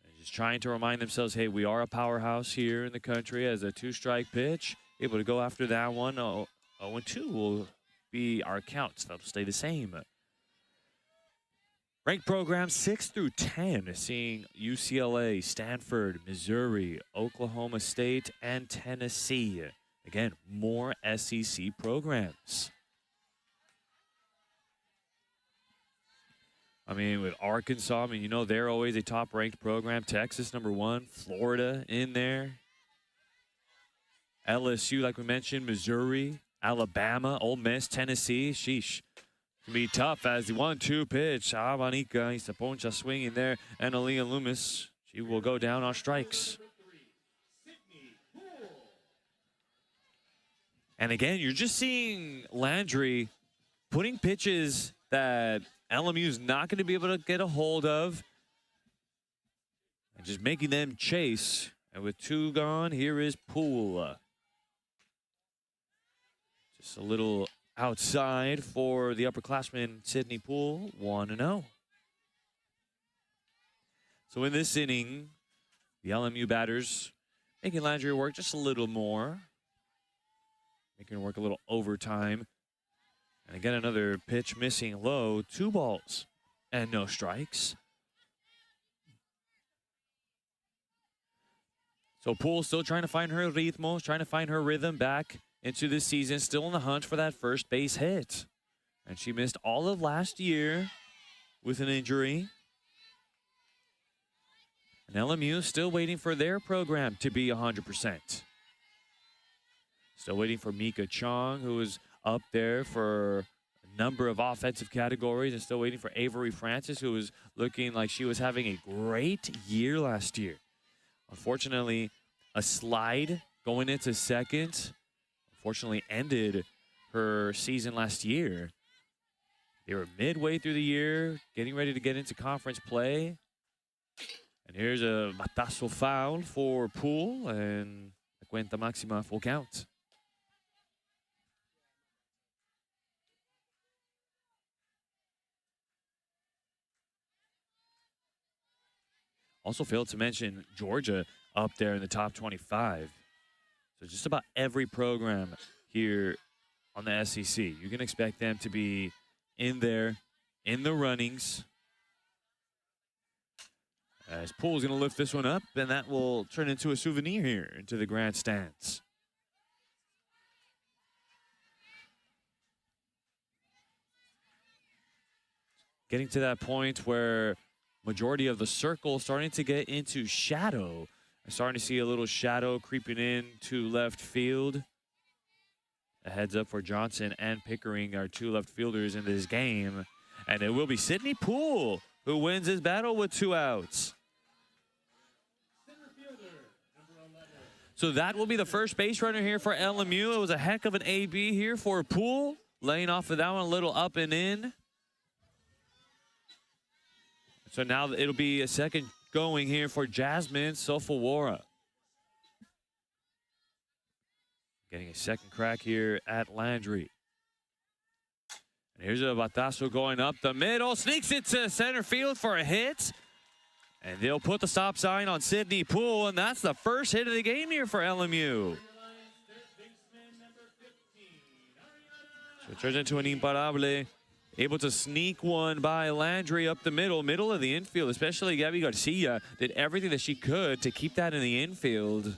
And just trying to remind themselves, hey, we are a powerhouse here in the country as a two-strike pitch. Able to go after that one. 0-2 will be our counts. That'll stay the same. Ranked programs 6 through 10, seeing UCLA, Stanford, Missouri, Oklahoma State, and Tennessee. Again, more SEC programs. I mean, with Arkansas, I mean, you know, they're always a top-ranked program. Texas, #1. Florida in there. LSU, like we mentioned, Missouri, Alabama, Ole Miss, Tennessee. Sheesh. Can be tough as the 1-2 pitch. Abanika, he's a poncha swinging there. And Aaliyah Loomis, she will go down on strikes. And again, you're just seeing Landry putting pitches that LMU is not going to be able to get a hold of. And just making them chase. And with 2 gone, here is Poole. Just a little outside for the upperclassman, Sidney Poole, 1-0. So in this inning, the LMU batters making Landry work just a little more. Making her work a little overtime. And again, another pitch missing low. 2 balls and no strikes. So Poole still trying to find her ritmo, trying to find her rhythm back into this season. Still in the hunt for that first base hit. And she missed all of last year with an injury. And LMU still waiting for their program to be 100%. Still waiting for Mika Chong, who is up there for a number of offensive categories, and still waiting for Avery Francis, who was looking like she was having a great year last year. Unfortunately, a slide going into second, unfortunately ended her season last year. They were midway through the year, getting ready to get into conference play. And here's a batazo foul for Poole, and the cuenta máxima full count. Also failed to mention Georgia up there in the top 25. So just about every program here on the SEC, you can expect them to be in there, in the runnings. As Poole's going to lift this one up, and that will turn into a souvenir here into the grandstands. Getting to that point where majority of the circle starting to get into shadow. I'm starting to see a little shadow creeping in to left field. A heads up for Johnson and Pickering, our 2 left fielders in this game. And it will be Sidney Poole who wins his battle with 2 outs. So that will be the first base runner here for LMU. It was a heck of an AB here for Poole. Laying off of that one a little up and in. So now it'll be a second going here for Jasmine Sofawara. Getting a second crack here at Landry. And here's a batazo going up the middle. Sneaks into center field for a hit. And they'll put the stop sign on Sidney Poole, and that's the first hit of the game here for LMU. So it turns into an imparable. Able to sneak one by Landry up the middle of the infield, especially Gabby Garcia did everything that she could to keep that in the infield.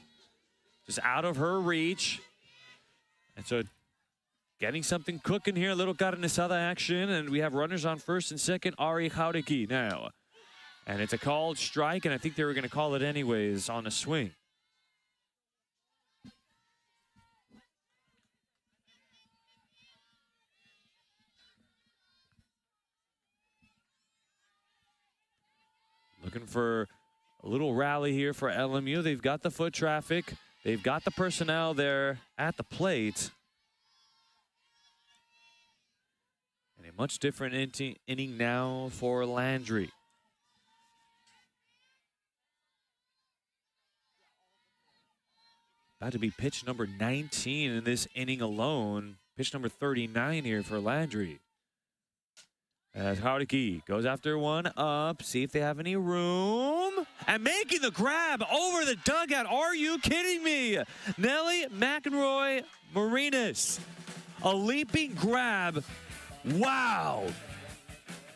Just out of her reach. And so getting something cooking here. A little carne asada action, and we have runners on first and second. Ari Haudeki now. And it's a called strike, and I think they were going to call it anyways on a swing. Looking for a little rally here for LMU. They've got the foot traffic. They've got the personnel there at the plate. And a much different inning now for Landry. About to be pitch number 19 in this inning alone. Pitch number 39 here for Landry. As Haudeki goes after one up, see if they have any room. And making the grab over the dugout. Are you kidding me? Nelly McEnroy Marinas. A leaping grab. Wow.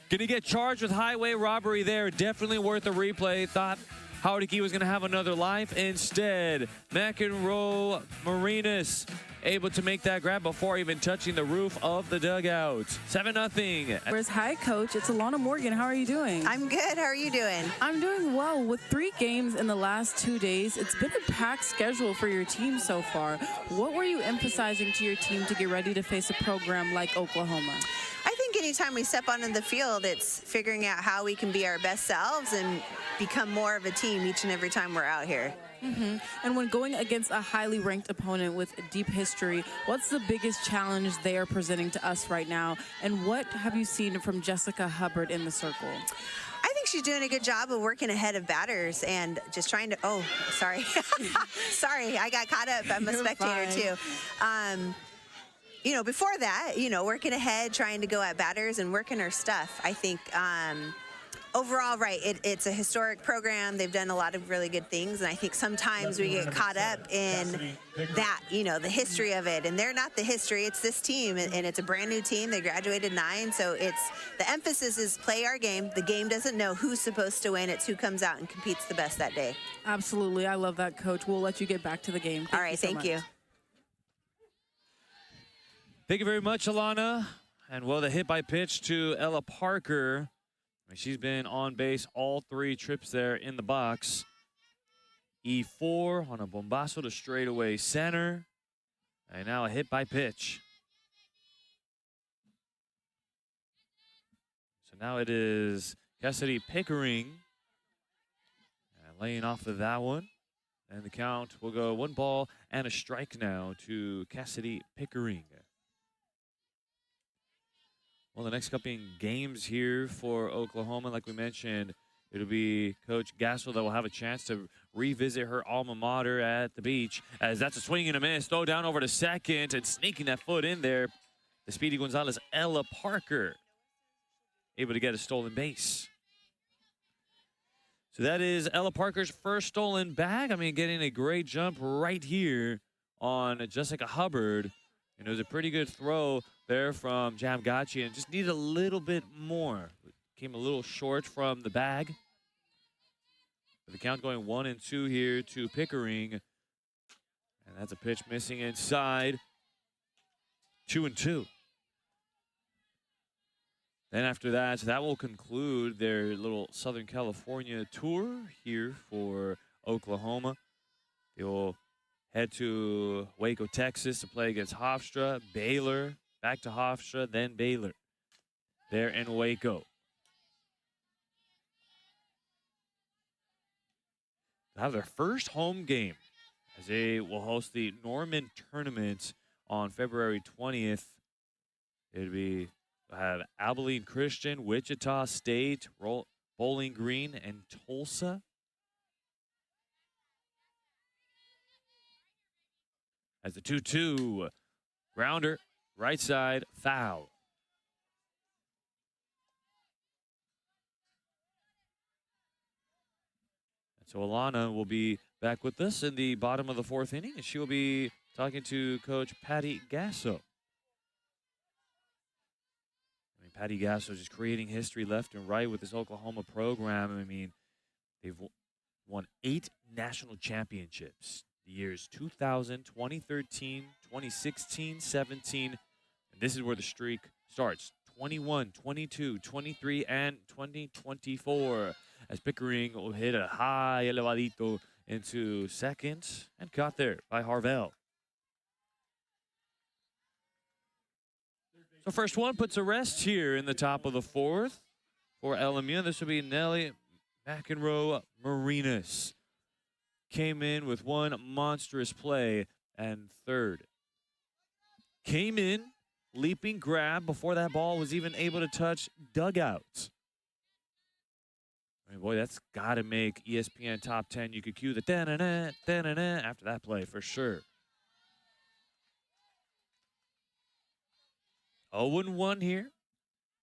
Gonna get charged with highway robbery there. Definitely worth a replay. Thought Haudeki was gonna have another life. Instead, McEnroe Marinas able to make that grab before even touching the roof of the dugout. 7-0. Hi, Coach. It's Alana Morgan. How are you doing? I'm good. How are you doing? I'm doing well. With 3 games in the last 2 days, it's been a packed schedule for your team so far. What were you emphasizing to your team to get ready to face a program like Oklahoma? I think anytime we step onto the field, it's figuring out how we can be our best selves and become more of a team each and every time we're out here. And when going against a highly ranked opponent with deep history, what's the biggest challenge they are presenting to us right now? And what have you seen from Jessica Hubbard in the circle? I think she's doing a good job of working ahead of batters and just trying to, oh, sorry. Sorry, I got caught up. I'm a spectator too. You know, before that, you know, working ahead, trying to go at batters and working her stuff. I think overall, right, it's a historic program. They've done a lot of really good things, and I think sometimes we get caught up in that, you know, the history of it. And they're not the history, it's this team, and it's a brand new team. They graduated 9, so it's the emphasis is play our game. The game doesn't know who's supposed to win. It's who comes out and competes the best that day. Absolutely. I love that, Coach. We'll let you get back to the game. All right, thank you. Thank you very much, Alana. And well, the hit by pitch to Ella Parker. She's been on base all 3 trips there in the box. E4 on a bombazo to straightaway center. And now a hit by pitch. So now it is Cassidy Pickering. And laying off of that one. And the count will go 1 ball and a strike now to Cassidy Pickering. Well, the next couple games here for Oklahoma, like we mentioned, it'll be Coach Gassel that will have a chance to revisit her alma mater at the beach, as that's a swing and a miss. Throw down over to second and sneaking that foot in there. The Speedy Gonzalez, Ella Parker, able to get a stolen base. So that is Ella Parker's first stolen bag. I mean, getting a great jump right here on Jessica Hubbard. And it was a pretty good throw there from Jamgachi, and just needed a little bit more. Came a little short from the bag. But the count going 1-2 here to Pickering. And that's a pitch missing inside. 2-2. Then after that, so that will conclude their little Southern California tour here for Oklahoma. They will head to Waco, Texas to play against Hofstra, Baylor, back to Hofstra, then Baylor. There in Waco. They'll have their first home game as they will host the Norman Tournament on February 20th. It'll be, they'll have Abilene Christian, Wichita State, Bowling Green, and Tulsa. As the 2-2 grounder, right side, foul. And so Alana will be back with us in the bottom of the 4th inning, and she will be talking to Coach Patty Gasso. I mean, Patty Gasso just creating history left and right with this Oklahoma program. I mean, they've won 8 national championships. The years 2000, 2013, 2016, 17, And this is where the streak starts. 21, 22, 23, and 24. As Pickering will hit a high elevadito into second and caught there by Harvell. So first one puts a rest here in the top of the fourth for LMU. This will be Nelly McEnroe Marinas. Came in with one monstrous play and third. Came in, leaping grab before that ball was even able to touch dugouts. I mean, boy, that's got to make ESPN Top 10. You could cue the da-na-na, da-na-na after that play for sure. 0-1 here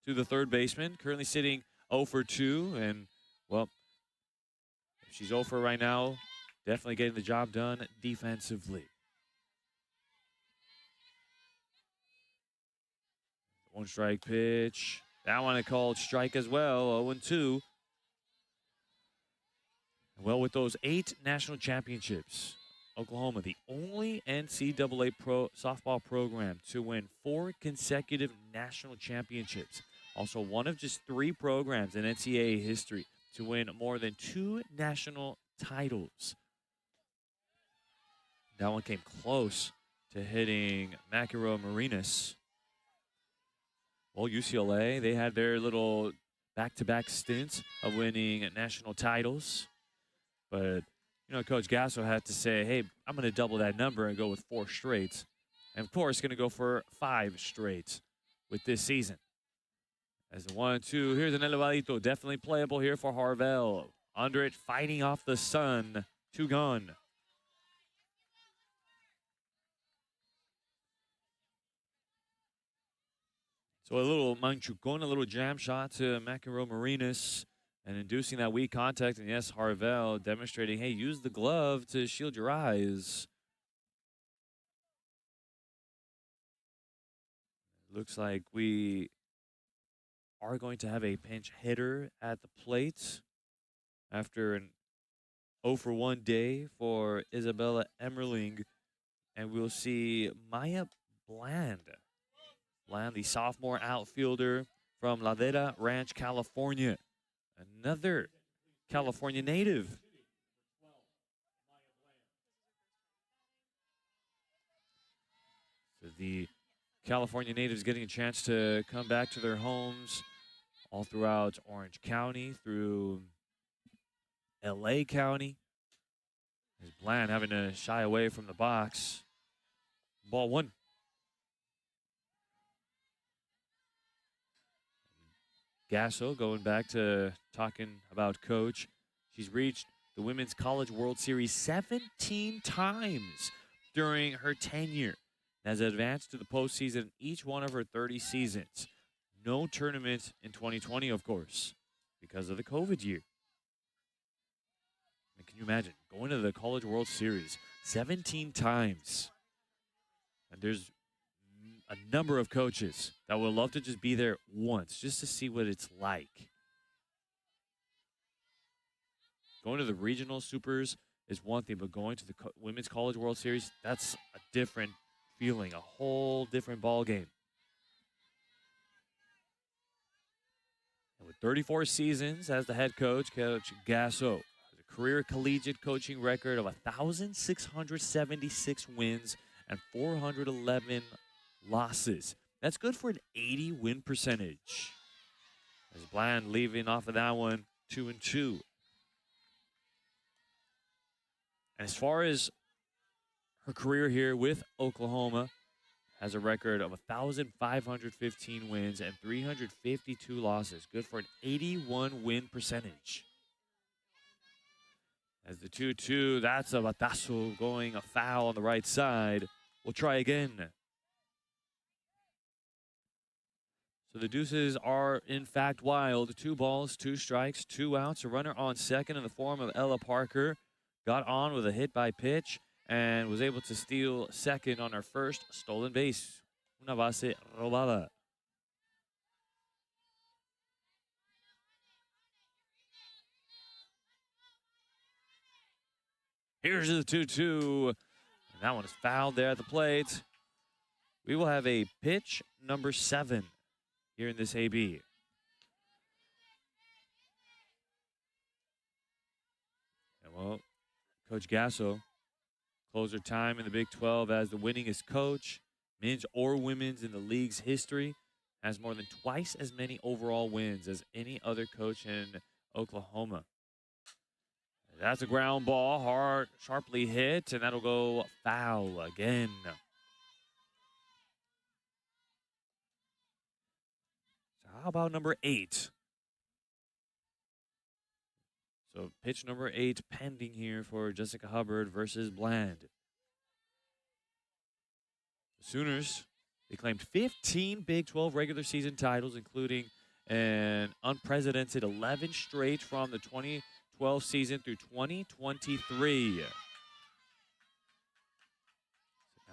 to the third baseman. Currently sitting 0 for 2. And, well, if she's 0 for right now, definitely getting the job done defensively. One strike pitch. That one I called strike as well. 0-2. Well, with those 8 national championships, Oklahoma, the only NCAA softball program to win 4 consecutive national championships. Also one of just 3 programs in NCAA history to win more than 2 national titles. That one came close to hitting McEnroe Marinas. Well, UCLA, they had their little back-to-back stints of winning national titles. But, you know, Coach Gasso had to say, hey, I'm going to double that number and go with 4 straights. And, of course, going to go for 5 straights with this season. As the 1-2, here's an elevadito. Definitely playable here for Harvell. Under it, fighting off the sun. 2 gone. So a little manchucon, a little jam shot to McEnroe Marinas. And inducing that weak contact, and yes, Harvell demonstrating, hey, use the glove to shield your eyes. Looks like we are going to have a pinch hitter at the plate after an 0 for 1 day for Isabella Emmerling. And we'll see Maya Bland. Bland, the sophomore outfielder from Ladera Ranch, California. Another California native. So the California natives getting a chance to come back to their homes all throughout Orange County, through LA County. There's Bland having to shy away from the box. Ball 1. Gasso going back to talking about coach. She's reached the Women's College World Series 17 times during her tenure. Has advanced to the postseason each one of her 30 seasons. No tournament in 2020, of course, because of the COVID year. I mean, can you imagine going to the College World Series 17 times? And there's a number of coaches that would love to just be there once, just to see what it's like. Going to the regional supers is one thing, but going to the Women's College World Series, that's a different feeling, a whole different ball game. And with 34 seasons as the head coach, Coach Gasso has a career collegiate coaching record of 1,676 wins and 411 losses. That's good for an 80 win percentage. As Bland leaving off of that one 2-2. As far as her career here with Oklahoma, has a record of 1,515 wins and 352 losses. Good for an 81 win percentage. As the 2-2, that's a batazo going a foul on the right side. We'll try again. So the deuces are, in fact, wild. 2 balls, 2 strikes, 2 outs. A runner on second in the form of Ella Parker. Got on with a hit by pitch and was able to steal second on her first stolen base. Una base robada. Here's the 2-2. And that one is fouled there at the plate. we will have a pitch number 7 here in this AB. And well, Coach Gasso, closer time in the Big 12 as the winningest coach, men's or women's in the league's history, has more than twice as many overall wins as any other coach in Oklahoma. That's a ground ball, hard, sharply hit, and that'll go foul again. So how about number 8? So pitch number 8 pending here for Jessica Hubbard versus Bland. The Sooners, they claimed 15 Big 12 regular season titles, including an unprecedented 11 straight from the 2012 season through 2023. So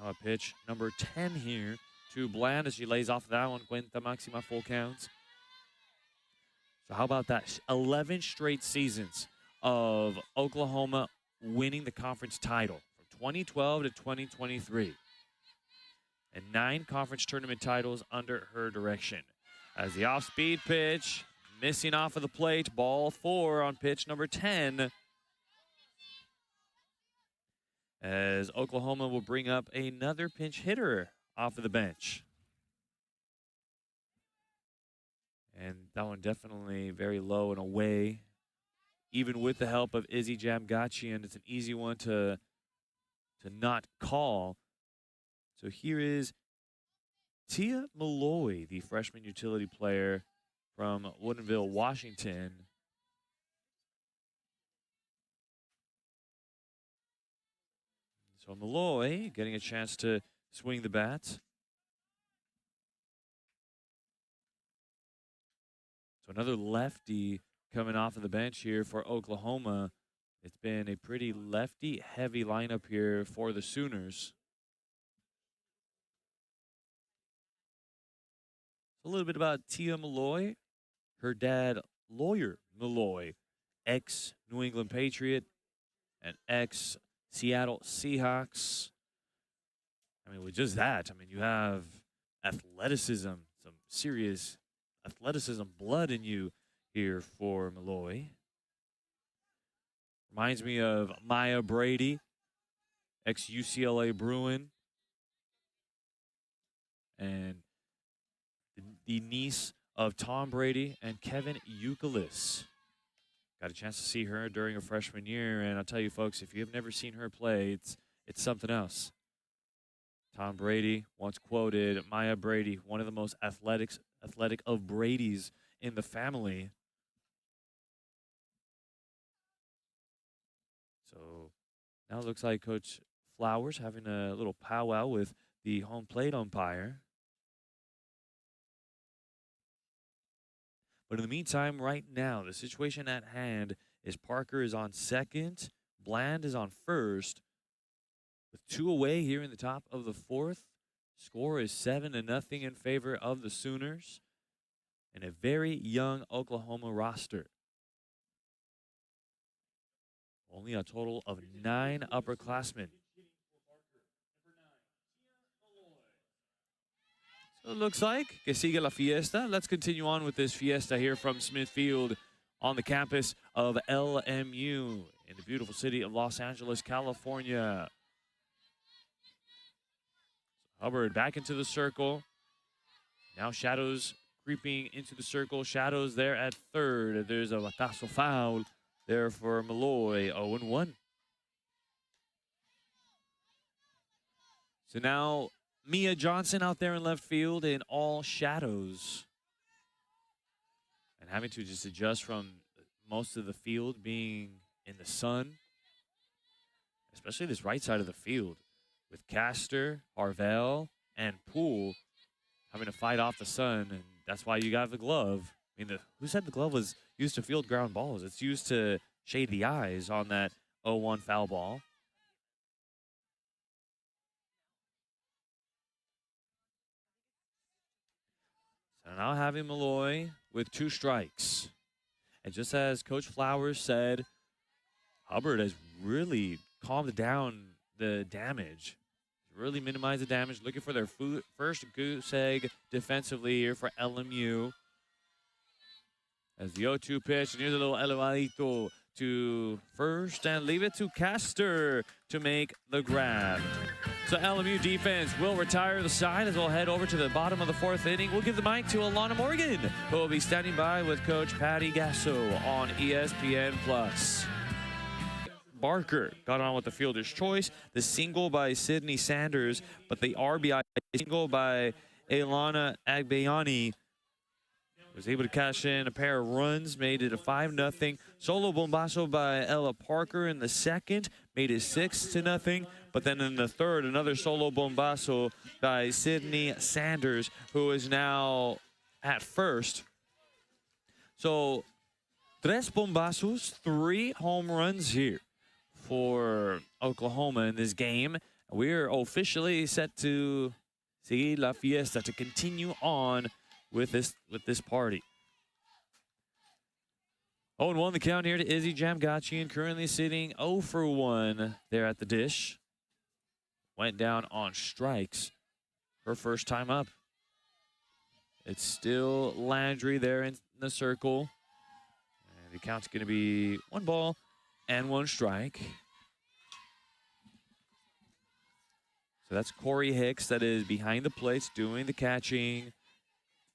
now a pitch number 10 here to Bland as she lays off that one. Cuenta máxima, full counts. So how about that? 11 straight seasons of Oklahoma winning the conference title from 2012 to 2023. And 9 conference tournament titles under her direction. As the off-speed pitch, missing off of the plate, ball 4 on pitch number 10. As Oklahoma will bring up another pinch hitter off of the bench. And that one definitely very low and away. Even with the help of Izzy Jamgachian, it's an easy one to not call. So here is Tia Malloy, the freshman utility player from Woodinville, Washington. So Malloy getting a chance to swing the bat. So another lefty coming off of the bench here for Oklahoma. It's been a pretty lefty-heavy lineup here for the Sooners. A little bit about Tia Malloy. Her dad, Lawyer Malloy, ex-New England Patriot and ex-Seattle Seahawks. I mean, with just that, I mean, you have athleticism, some serious athleticism blood in you here for Malloy. Reminds me of Maya Brady, ex-UCLA Bruin, and the niece of Tom Brady and Kevin Youkilis. Got a chance to see her during her freshman year, and I'll tell you folks, if you have never seen her play, it's something else. Tom Brady once quoted Maya Brady, one of the most athletic of Brady's in the family. So now it looks like Coach Flowers having a little powwow with the home plate umpire. But in the meantime, right now, the situation at hand is Parker is on second, Bland is on first, with 2 away here in the top of the 4th. Score is 7-0 in favor of the Sooners, and a very young Oklahoma roster. Only a total of 9 upperclassmen. So it looks like que sigue la fiesta. Let's continue on with this fiesta here from Smithfield on the campus of LMU in the beautiful city of Los Angeles, California. Hubbard back into the circle. Now Shadows creeping into the circle. Shadows there at third. There's a batazo foul there for Malloy, 0-1. So now Mia Johnson out there in left field in all shadows. And having to just adjust from most of the field being in the sun. Especially this right side of the field. With Castor, Harvell, and Poole having to fight off the sun. And that's why you got the glove. I mean, who said the glove was used to field ground balls? It's used to shade the eyes on that 0-1 foul ball. So now having Malloy with 2 strikes. And just as Coach Flowers said, Hubbard has really calmed down the damage. really minimize the damage. Looking for their first goose egg defensively here for LMU. As the 0-2 pitch, and here's a little elevadito to first, and leave it to Castor to make the grab. So LMU defense will retire the side as we'll head over to the bottom of the 4th inning. We'll give the mic to Alana Morgan, who will be standing by with Coach Patty Gasso on ESPN+. Barker got on with the fielder's choice. The single by Sydney Sanders, but the RBI single by Ailana Agbayani was able to cash in a pair of runs, made it a 5-0. Solo bombazo by Ella Parker in the second, made it 6-0. But then in the third, another solo bombazo by Sydney Sanders, who is now at first. So, 3 bombazos, 3 home runs here for Oklahoma in this game. We're officially set to see La Fiesta, to continue on with this party. 0-1 the count here to Izzy Jamgachian, currently sitting 0 for 1 there at the dish. Went down on strikes her first time up. It's still Landry there in the circle. And the count's going to be 1 ball and 1 strike. So that's Corey Hicks that is behind the plates doing the catching.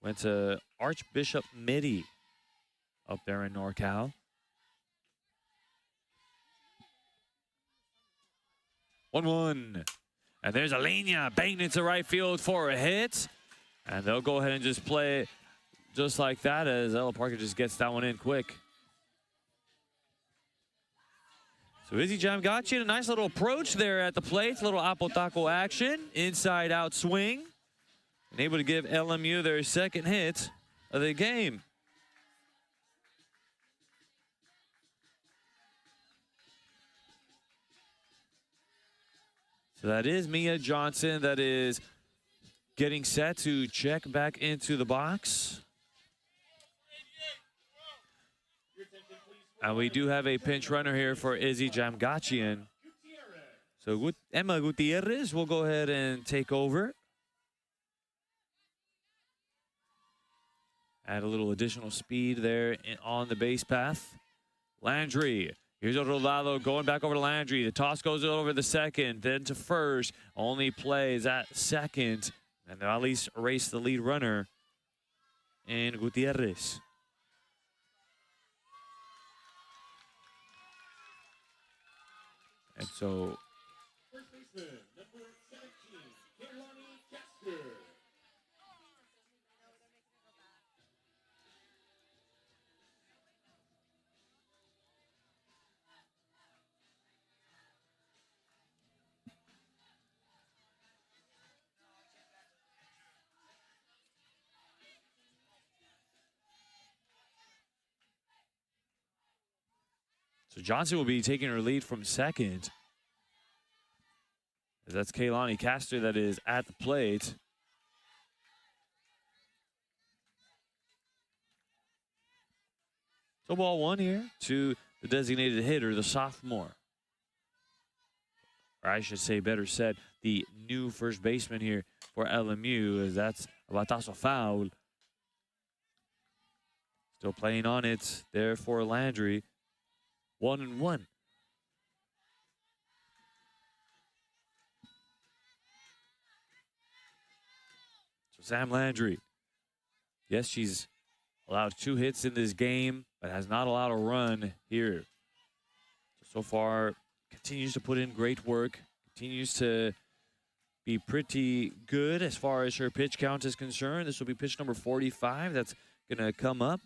Went to Archbishop Mitty up there in NorCal. 1-1. And there's Alenia banged into right field for a hit. And they'll go ahead and just play just like that as Ella Parker just gets that one in quick. So Izzy Jamgachian, a nice little approach there at the plate. A little apotaco action. Inside out swing. And able to give LMU their second hit of the game. So that is Mia Johnson that is getting set to check back into the box. And we do have a pinch runner here for Izzy Jamgachian. So Emma Gutierrez will go ahead and take over. Add a little additional speed there on the base path. Landry. Here's a Rolado going back over to Landry. The toss goes over the second, then to first. Only plays at second. And they'll at least erase the lead runner in Gutierrez. And so first baseman, number 17, Kehlani Castor. So Johnson will be taking her lead from second. That's Kehlani Castor that is at the plate. So ball 1 here to the designated hitter, the sophomore. Or I should say, better said, the new first baseman here for LMU, as that's a batazo foul. Still playing on it there for Landry. 1-1. So Sam Landry. Yes, she's allowed 2 hits in this game, but has not allowed a run here. So far, continues to put in great work. Continues to be pretty good as far as her pitch count is concerned. This will be pitch number 45 that's going to come up.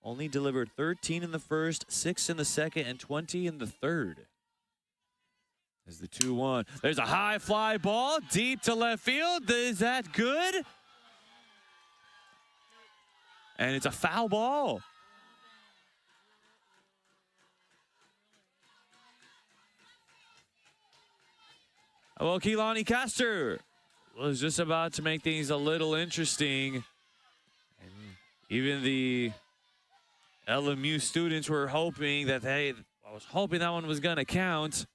Only delivered 13 in the first, 6 in the second, and 20 in the third. As the 2-1. There's a high fly ball deep to left field. Is that good? And it's a foul ball. Well, Kehlani Castor was just about to make things a little interesting. And even the LMU students were hoping that, hey, I was hoping that one was going to count.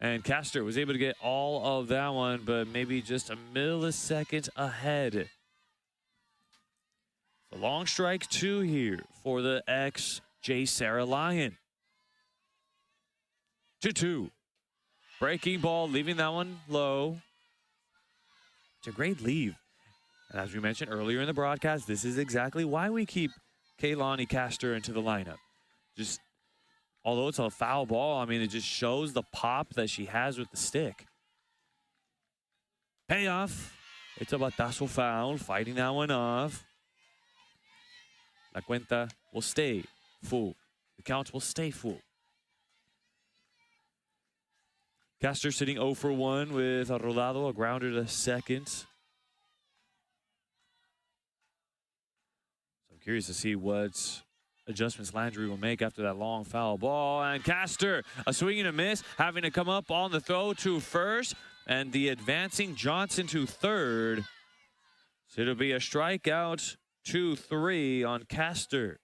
And Castor was able to get all of that one, but maybe just a millisecond ahead. The long strike 2 here for the ex-J. Sarah Lion. 2-2. Breaking ball, leaving that one low. It's a great leave. And as we mentioned earlier in the broadcast, this is exactly why we keep Kaylani Castor into the lineup. Just, although it's a foul ball, I mean, it just shows the pop that she has with the stick. Payoff. It's a batazo foul, fighting that one off. La cuenta will stay full. The counts will stay full. Castor sitting 0 for 1 with a rodado, a grounder to second. So I'm curious to see what adjustments Landry will make after that long foul ball. And Castor, a swing and a miss, having to come up on the throw to first. And the advancing Johnson to third. So it'll be a strikeout, 2-3 on Castor.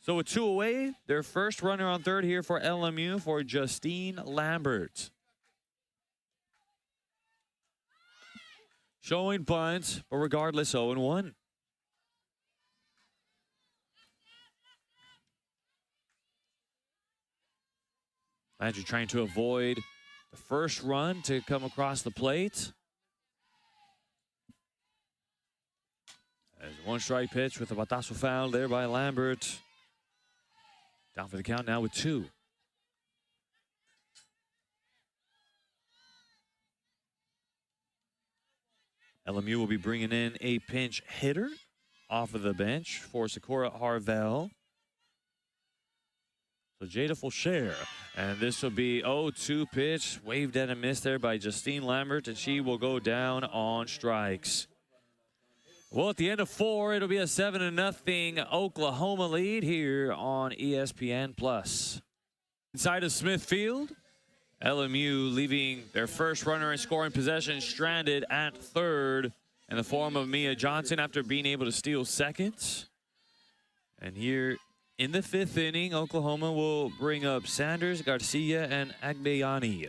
So with 2 away, their first runner on third here for LMU for Justine Lambert. Showing bunt, but regardless 0-1. Landry trying to avoid the first run to come across the plate. As one strike pitch with a batazo foul there by Lambert. Down for the count now with 2. LMU will be bringing in a pinch hitter off of the bench for Sakura Harvell. So Jada Fulcher, and this will be 0-2 pitch, waved at and missed there by Justine Lambert, and she will go down on strikes. Well, at the end of 4, it'll be a 7-0 Oklahoma lead here on ESPN+. Inside of Smithfield, LMU leaving their first runner in scoring possession stranded at third in the form of Mia Johnson after being able to steal second. And here in the 5th inning, Oklahoma will bring up Sanders, Garcia, and Agbayani.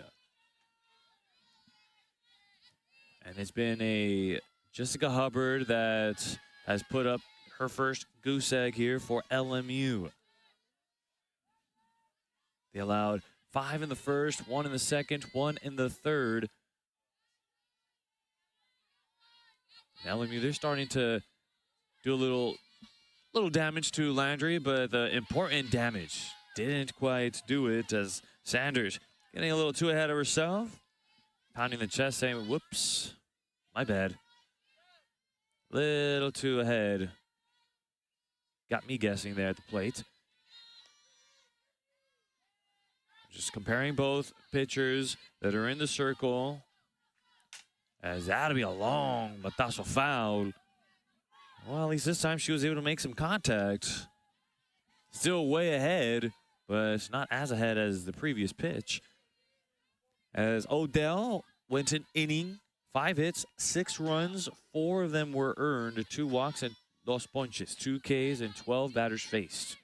And it's been a Jessica Hubbard that has put up her first goose egg here for LMU. They allowed 5 in the first, 1 in the second, 1 in the third. And LMU, they're starting to do a little damage to Landry, but the important damage didn't quite do it as Sanders getting a little too ahead of herself, pounding the chest saying, whoops, my bad. Little too ahead. Got me guessing there at the plate. Just comparing both pitchers that are in the circle. As that'll be a long batazo foul. Well, at least this time she was able to make some contact. Still way ahead, but it's not as ahead as the previous pitch. As Odell went an inning, 5 hits, 6 runs, 4 of them were earned, 2 walks and 2 ponches, 2 Ks and 12 batters faced.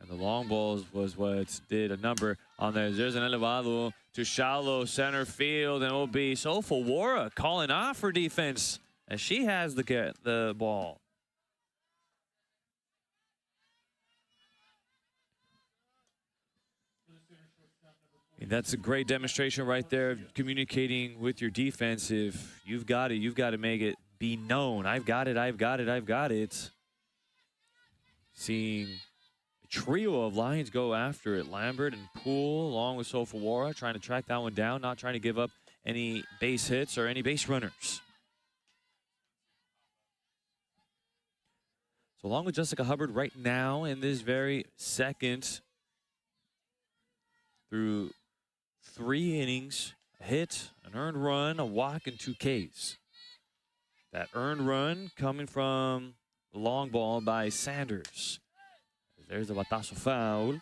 And the long balls was what did a number on there. There's an elevado to shallow center field, and it will be Sofawara calling off for defense as she has the ball. And that's a great demonstration right there of communicating with your defense. If you've got it, you've got to make it be known. I've got it, I've got it, I've got it. Seeing a trio of Lions go after it. Lambert and Poole along with Sofawara trying to track that one down, not trying to give up any base hits or any base runners. So along with Jessica Hubbard right now in this very second, through 3 innings, a hit, an earned run, a walk, and 2 Ks. That earned run coming from the long ball by Sanders. There's a batazo foul.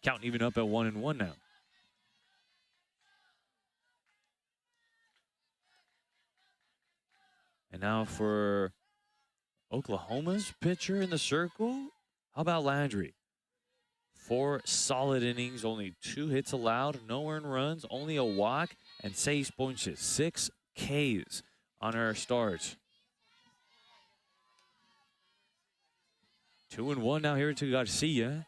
Counting even up at 1-1 now. And now for Oklahoma's pitcher in the circle, how about Landry? 4 solid innings, only 2 hits allowed, no earned runs, only a walk, and 6 ponches, 6 Ks on her start. 2-1 now here to Garcia,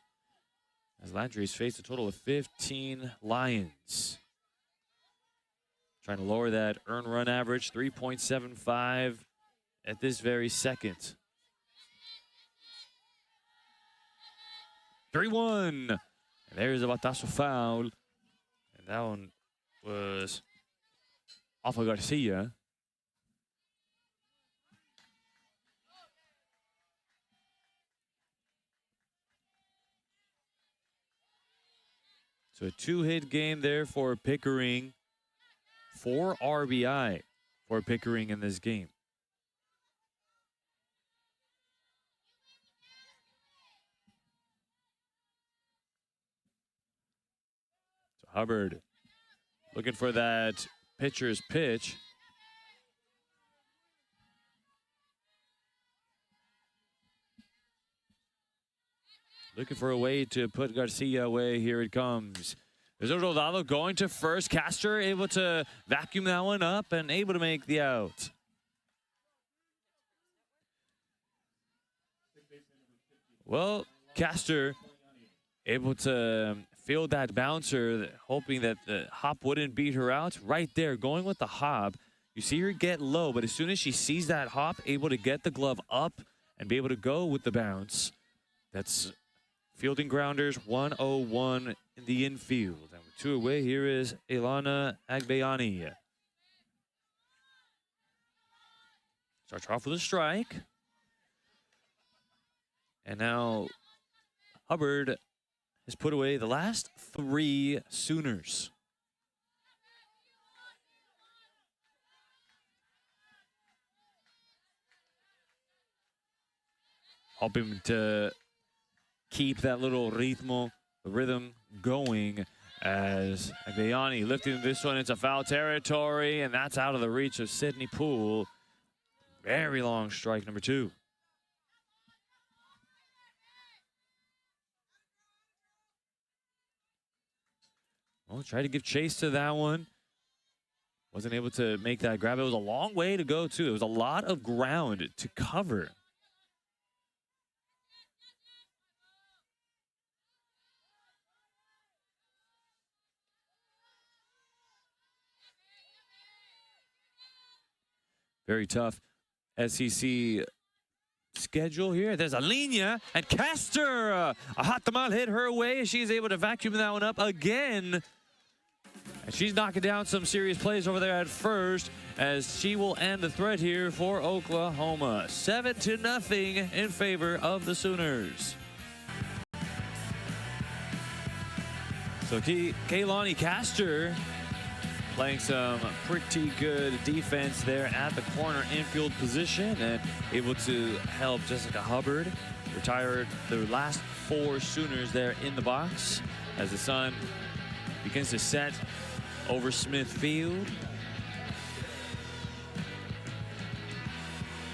as Landry's faced a total of 15 Lions. Trying to lower that earned run average, 3.75 at this very second. 3-1. And there's a batazo foul. And that one was off of Garcia. So a 2-hit game there for Pickering. 4 RBI for Pickering in this game. So Hubbard looking for that pitcher's pitch. Looking for a way to put Garcia away. Here it comes. There's a Rodado going to first. Castor able to vacuum that one up and able to make the out. Well, Castor able to field that bouncer, hoping that the hop wouldn't beat her out. Right there, going with the hop. You see her get low, but as soon as she sees that hop, able to get the glove up and be able to go with the bounce. That's fielding grounders, 101 in the infield. And with 2 away, here is Ilana Agbayani. Starts off with a strike. And now Hubbard has put away the last 3 Sooners. Hoping to keep that little rhythm going as Agbayani lifting this one into foul territory, and that's out of the reach of Sydney Poole. Very long strike, number 2. Well, tried to give chase to that one. Wasn't able to make that grab. It was a long way to go, too. It was a lot of ground to cover. Very tough SEC schedule here. There's a linea, and Castor, a hot tamal hit her way. She's able to vacuum that one up again. And she's knocking down some serious plays over there at first, as she will end the threat here for Oklahoma. 7-0 in favor of the Sooners. So Kaylani Castor playing some pretty good defense there at the corner infield position and able to help Jessica Hubbard retire the last 4 Sooners there in the box as the sun begins to set over Smith Field.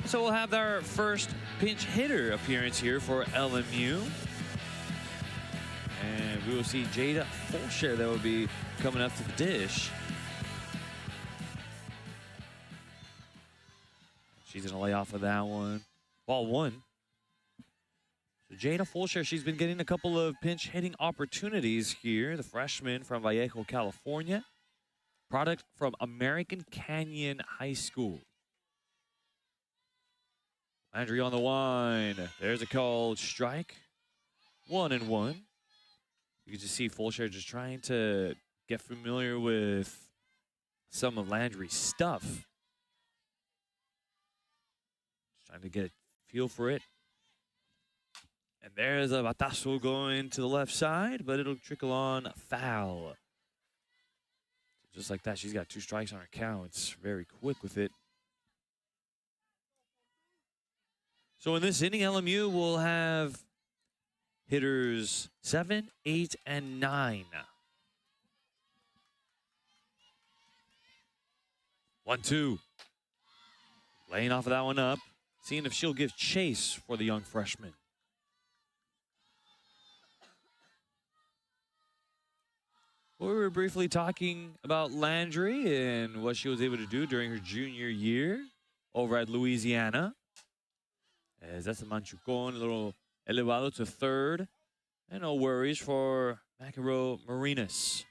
So we'll have our first pinch hitter appearance here for LMU. And we will see Jada Fulshare that will be coming up to the dish. She's going to lay off of that one. Ball 1. So Jada Fulshare, she's been getting a couple of pinch hitting opportunities here. The freshman from Vallejo, California. Product from American Canyon High School. Landry on the line. There's a called strike. 1-1. You can just see Fulshare just trying to get familiar with some of Landry's stuff. Just trying to get a feel for it. And there's a batazo going to the left side, but it'll trickle on foul. Just like that, she's got 2 strikes on her count. It's very quick with it. So in this inning, LMU will have hitters 7, 8, and 9. 1-2. Laying off of that one up. Seeing if she'll give chase for the young freshman. We were briefly talking about Landry and what she was able to do during her junior year over at Louisiana. As that's a Manchucon, a little elevado to third. And no worries for McEnroe Marinas.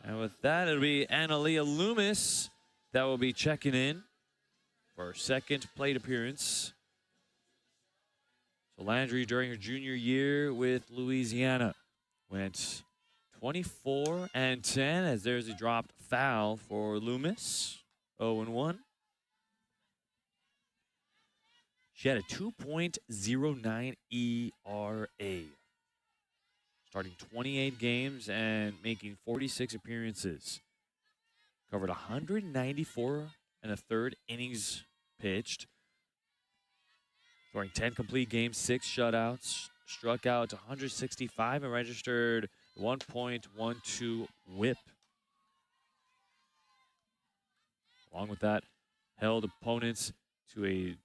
And with that, it'll be Analia Loomis that will be checking in for her second plate appearance. So Landry, during her junior year with Louisiana, went 24 and 10 as there's a dropped foul for Loomis. 0-1. She had a 2.09 ERA. Starting 28 games and making 46 appearances. Covered 194 and a third innings pitched. Throwing 10 complete games, 6 shutouts. Struck out 165 and registered 1.12 whip. Along with that, held opponents to a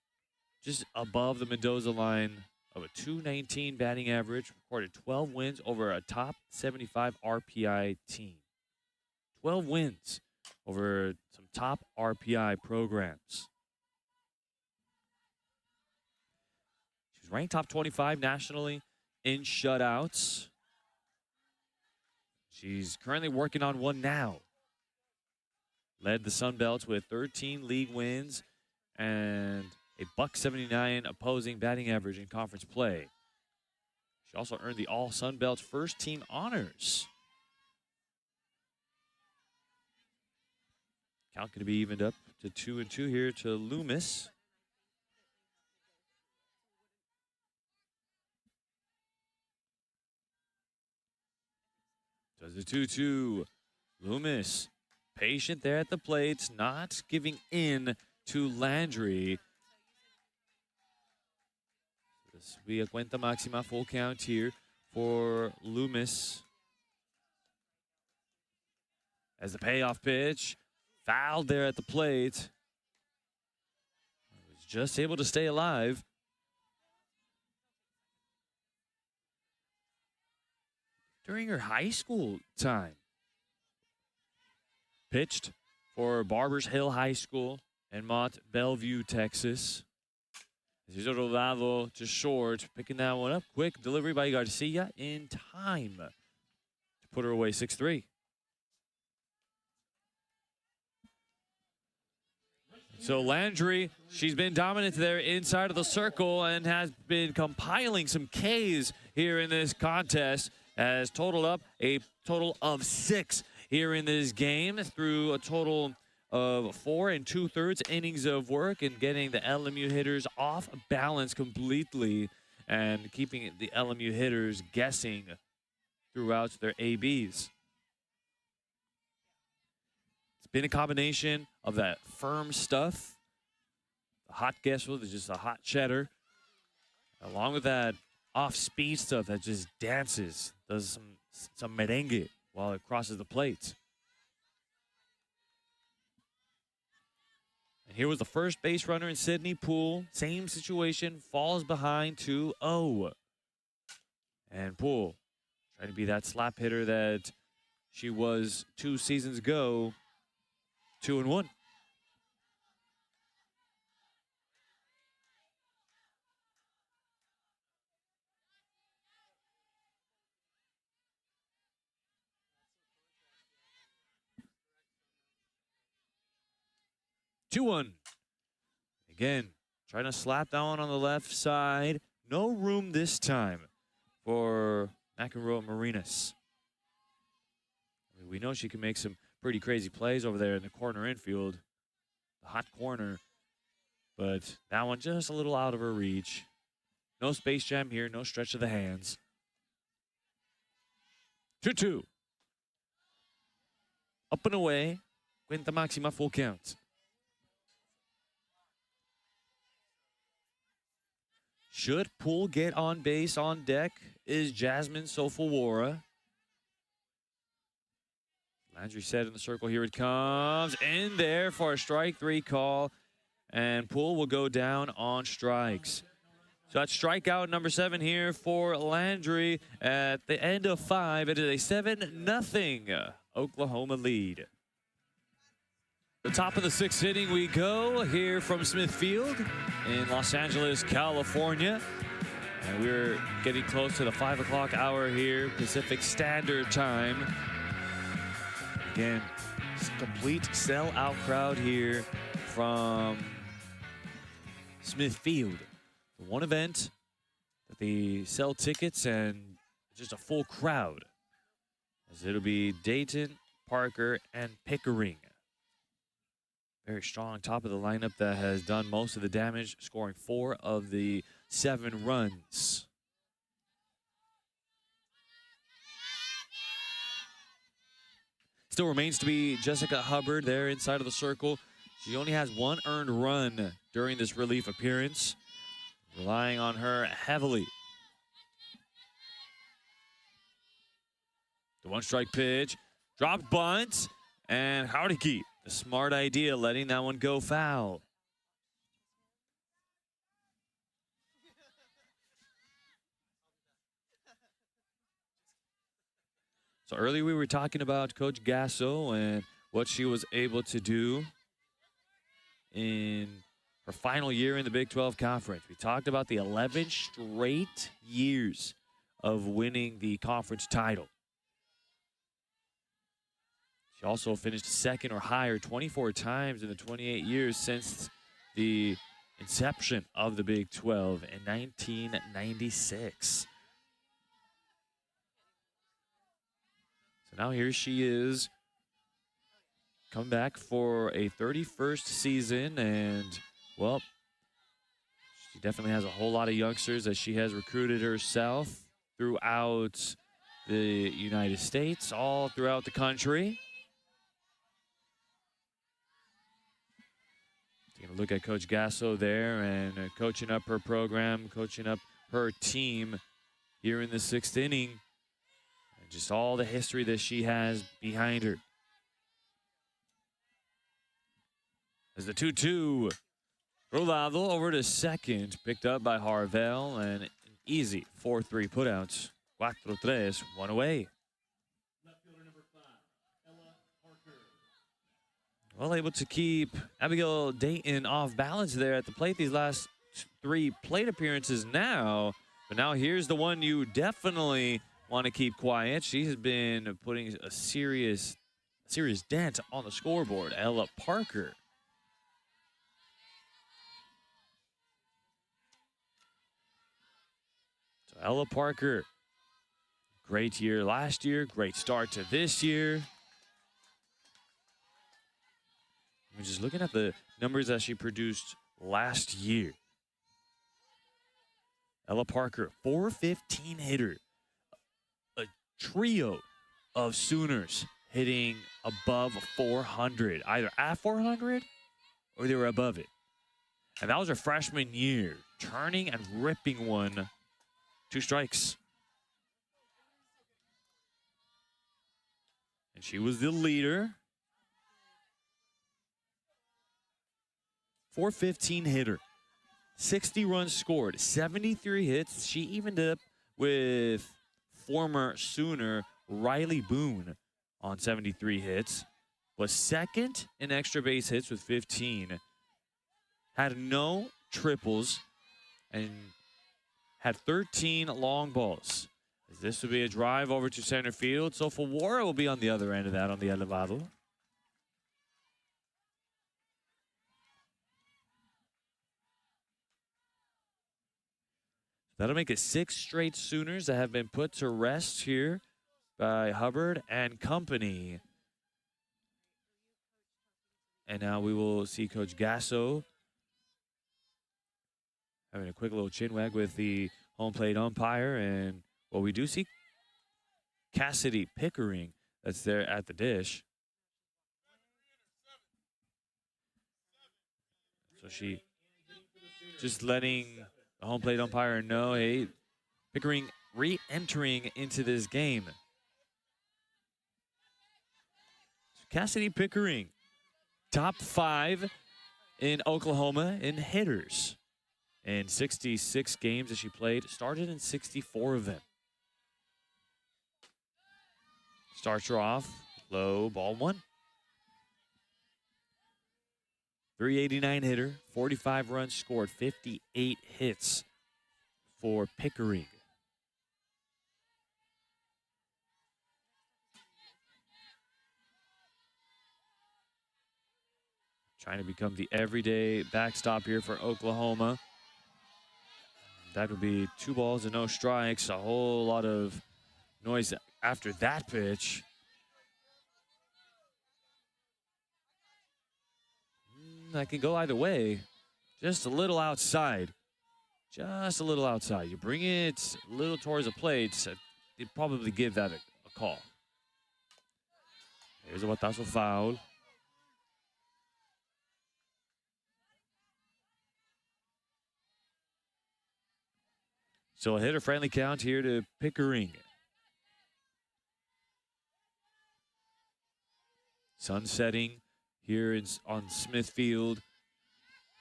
just above the Mendoza line of a 219 batting average, recorded 12 wins over a top 75 RPI team. 12 wins over some top RPI programs. She was ranked top 25 nationally in shutouts. She's currently working on one now. Led the Sun Belts with 13 league wins and a .179 opposing batting average in conference play. She also earned the All Sun Belt first team honors. Count going to be evened up to 2-2 here to Loomis. Does the 2-2. Loomis, patient there at the plate, not giving in to Landry. This will be a cuenta máxima, full count here for Loomis. As the payoff pitch, fouled there at the plate. Was just able to stay alive. During her high school time. Pitched for Barbers Hill High School in Mont Bellevue, Texas. He's rodado to short, picking that one up. Quick delivery by Garcia in time to put her away 6-3. So Landry, she's been dominant there inside of the circle and has been compiling some Ks here in this contest. Has totaled up a total of 6 here in this game through a total of 4 2/3 innings of work and getting the LMU hitters off balance completely and keeping the LMU hitters guessing throughout their ABs. It's been a combination of that firm stuff, the hot guess with just a hot cheddar, along with that off-speed stuff that just dances, does some merengue while it crosses the plate. And here was the first base runner in Sydney Poole. Same situation, falls behind 2-0. And Poole, trying to be that slap hitter that she was 2 seasons ago, 2-1. Again, trying to slap that one on the left side. No room this time for McEnroe Marinas. I mean, we know she can make some pretty crazy plays over there in the corner infield. The hot corner. But that one just a little out of her reach. No space jam here, no stretch of the hands. 2-2. Up and away. Cuenta máxima, full count. Should Poole get on base on deck is Jasmine Sofawara. Landry set in the circle. Here it comes. In there for a strike 3 call. And Poole will go down on strikes. So that's strikeout number 7 here for Landry. At the end of 5, it is a 7-0 Oklahoma lead. The top of the 6th inning we go here from Smith Field in Los Angeles, California. And we're getting close to the 5 o'clock hour here, Pacific Standard Time. Again, it's a complete sellout crowd here from Smith Field. The one event that they sell tickets and just a full crowd, as it'll be Dayton, Parker, and Pickering. Very strong top of the lineup that has done most of the damage, scoring 4 of the 7 runs. Still remains to be Jessica Hubbard there inside of the circle. She only has 1 earned run during this relief appearance. Relying on her heavily. The 1-strike pitch, dropped bunt, and Howdicke. A smart idea, letting that one go foul. So earlier we were talking about Coach Gasso and what she was able to do in her final year in the Big 12 Conference. We talked about the 11 straight years of winning the conference title. She also finished 2nd or higher 24 times in the 28 years since the inception of the Big 12 in 1996. So now here she is, come back for a 31st season, and, well, she definitely has a whole lot of youngsters that she has recruited herself throughout the United States, all throughout the country. Taking a look at Coach Gasso there and coaching up her program, coaching up her team here in the 6th inning. And just all the history that she has behind her. As the 2-2, Rolado over to second, picked up by Harvell, and an easy 4-3 putouts. 4-3, 1 away. Well, able to keep Abigail Dayton off balance there at the plate these last 3 plate appearances now. But now here's the one you definitely want to keep quiet. She has been putting a serious dent on the scoreboard. Ella Parker. So Ella Parker, great year last year, great start to this year. I'm just looking at the numbers that she produced last year. Ella Parker, 415 hitter. A trio of Sooners hitting above 400, either at 400 or they were above it. And that was her freshman year, turning and ripping one. 2 strikes. And she was the leader. 415 hitter, 60 runs scored, 73 hits. She evened up with former Sooner Riley Boone on 73 hits. Was 2nd in extra base hits with 15. Had no triples and had 13 long balls. This would be a drive over to center field. So Fawara will be on the other end of that on the elevado. That'll make it 6 straight Sooners that have been put to rest here by Hubbard and company. And now we will see Coach Gasso having a quick little chin wag with the home plate umpire. And, well, we do see Cassidy Pickering that's there at the dish. So she just letting the home plate umpire know, hey, Pickering re-entering into this game. Cassidy Pickering, top 5 in Oklahoma in hitters. In 66 games that she played, started in 64 of them. Starts her off, low, ball 1. 389 hitter, 45 runs scored, 58 hits for Pickering. Trying to become the everyday backstop here for Oklahoma. That would be 2 balls and no strikes. A whole lot of noise after that pitch. That can go either way. Just a little outside. Just a little outside. You bring it a little towards the plate, you'd probably give that a call. Here's a batazo foul. So a hitter-friendly count here to Pickering. Sun setting here on Smithfield.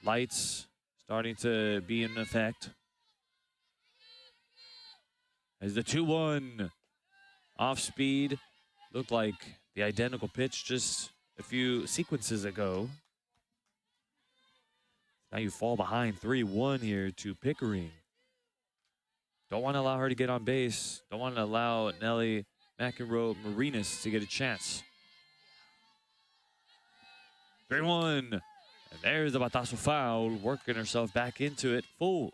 Lights starting to be in effect. As the 2-1 off speed. Looked like the identical pitch just a few sequences ago. Now you fall behind 3-1 here to Pickering. Don't want to allow her to get on base. Don't want to allow Nelly McEnroe Marinas to get a chance. 3-1. And there's the batazo foul, working herself back into it full.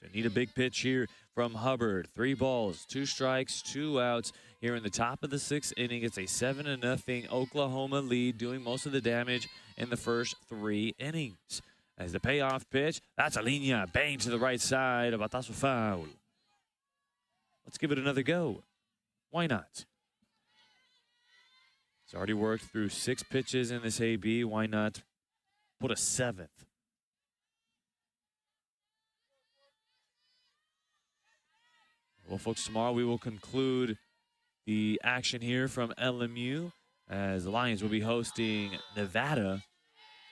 So need a big pitch here from Hubbard. 3 balls, 2 strikes, 2 outs here in the top of the 6th inning. It's a 7-0 Oklahoma lead, doing most of the damage in the first 3 innings. As the payoff pitch, that's a linea, bang to the right side, a batazo foul. Let's give it another go. Why not? It's already worked through 6 pitches in this AB. Why not put a 7th? Well, folks, tomorrow we will conclude the action here from LMU as the Lions will be hosting Nevada.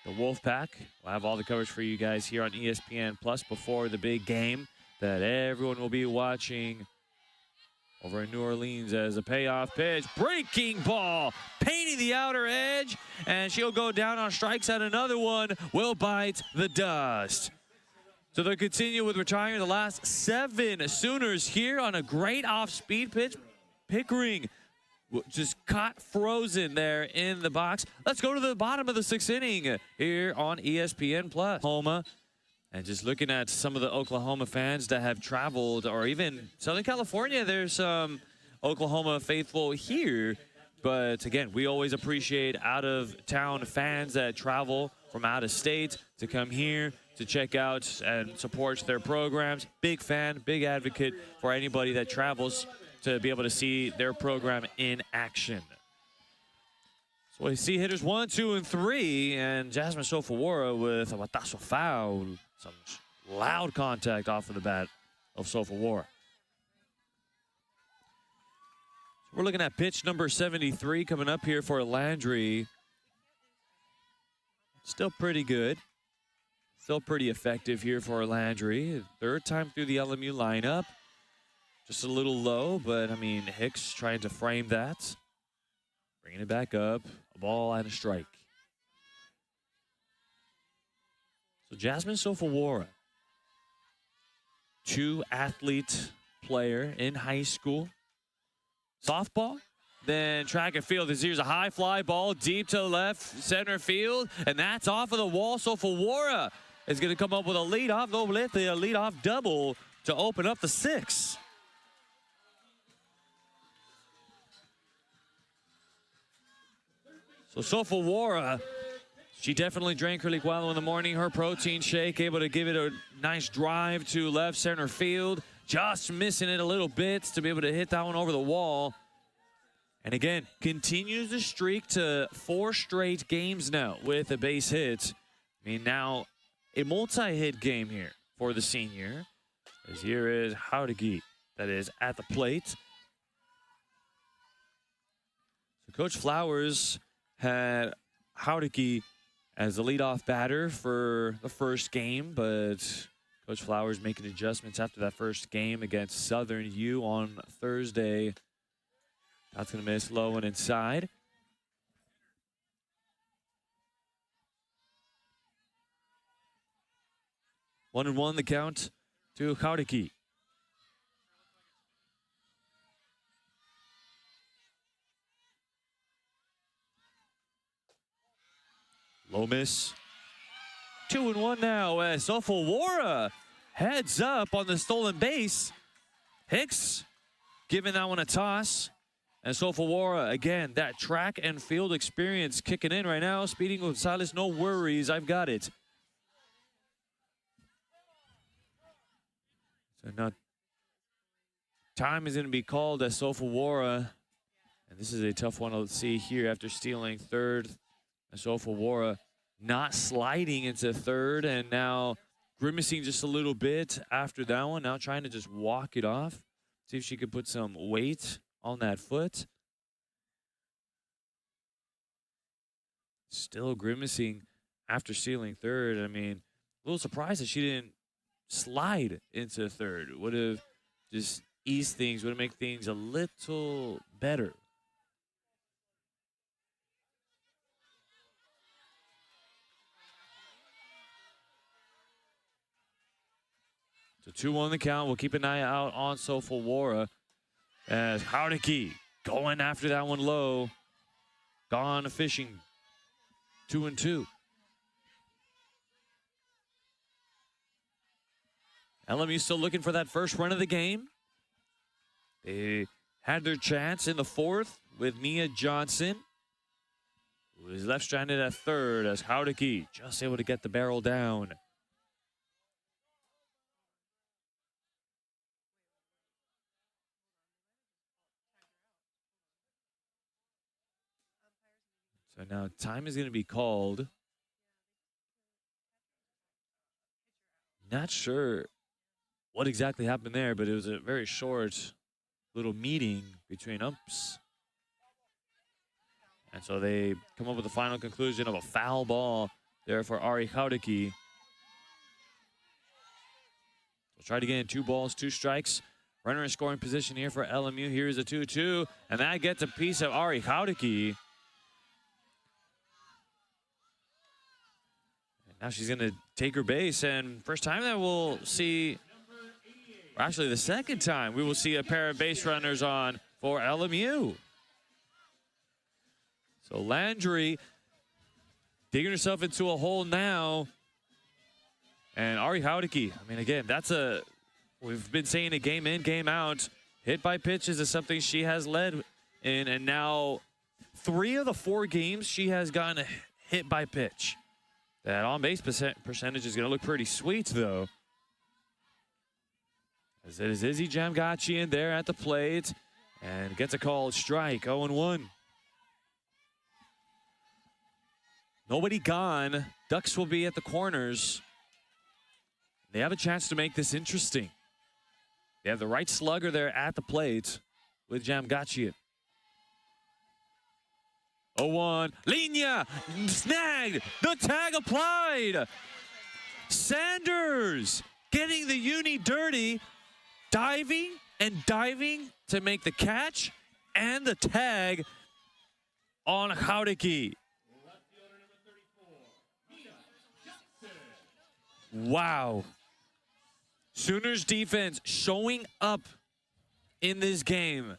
The Wolfpack will have all the coverage for you guys here on ESPN Plus before the big game that everyone will be watching over in New Orleans. As a payoff pitch, breaking ball, painting the outer edge, and she'll go down on strikes, and another one will bite the dust. So they'll continue with retiring the last 7 Sooners here on a great off-speed pitch. Pickering just caught frozen there in the box. Let's go to the bottom of the 6th inning here on ESPN Plus. Oklahoma, and just looking at some of the Oklahoma fans that have traveled, or even Southern California, there's some Oklahoma faithful here. But again, we always appreciate out-of-town fans that travel from out of state to come here to check out and support their programs. Big fan, big advocate for anybody that travels to be able to see their program in action. So we see hitters 1, 2, and 3, and Jasmine Sofawara with a batazo foul. Some loud contact off of the bat of Sofawara. So we're looking at pitch number 73 coming up here for Landry. Still pretty good. Still pretty effective here for Landry. 3rd time through the LMU lineup. Just a little low, but I mean, Hicks trying to frame that. Bringing it back up. A ball and a strike. So Jasmine Sofawara, 2-athlete player in high school. Softball, then track and field. Here's a high fly ball deep to left center field, and that's off of the wall. Sofawara is going to come up with a leadoff, a leadoff double to open up the 6th. So Sofawara, she definitely drank her licuado in the morning, her protein shake, able to give it a nice drive to left center field. Just missing it a little bit to be able to hit that one over the wall. And again, continues the streak to 4 straight games now with a base hit. I mean, now a multi-hit game here for the senior. As here is Haudegi that is at the plate. So Coach Flowers had Haudegi as the leadoff batter for the first game, but Coach Flowers making adjustments after that first game against Southern U on Thursday. That's going to miss low and inside. One and one the count to Haudegi. Low miss. 2-1 now as Sofawara heads up on the stolen base. Hicks giving that one a toss. And Sofawara, again, that track and field experience kicking in right now. Speeding Gonzalez, no worries, I've got it. So now time is going to be called as Sofawara. And this is a tough one to see here after stealing third. Sofawara not sliding into third and now grimacing just a little bit after that one. Now trying to just walk it off. See if she could put some weight on that foot. Still grimacing after stealing third. I mean, a little surprised that she didn't slide into third. Would have just eased things, would have made things a little better. So 2-1 the count. We'll keep an eye out on Sofawara as Haudegi going after that one low. Gone fishing. 2-2. LMU still looking for that first run of the game. They had their chance in the fourth with Mia Johnson, who is left stranded at third as Haudegi just able to get the barrel down. So now time is going to be called. Not sure what exactly happened there, but it was a very short little meeting between umps. And so they come up with the final conclusion of a foul ball there for Ari Haudegi. We'll try to get in 2 balls, 2 strikes. Runner in scoring position here for LMU. Here's a 2-2, and that gets a piece of Ari Haudegi. Now she's going to take her base, and first time that we'll see, or actually the second time, we will see a pair of base runners on for LMU. So Landry digging herself into a hole now. And Ari Haudegi, I mean, again, we've been saying it game in, game out. Hit by pitches is something she has led in, and now 3 of the 4 games she has gotten a hit by pitch. That on-base percentage is going to look pretty sweet, though. As it is Izzy Jamgachian there at the plate and gets a called strike, 0-1. Nobody gone. Ducks will be at the corners. They have a chance to make this interesting. They have the right slugger there at the plate with Jamgachian. 0-1, Linya, snagged, the tag applied. Sanders getting the uni dirty, diving and diving to make the catch and the tag on Haudegi. Wow. Sooners defense showing up in this game.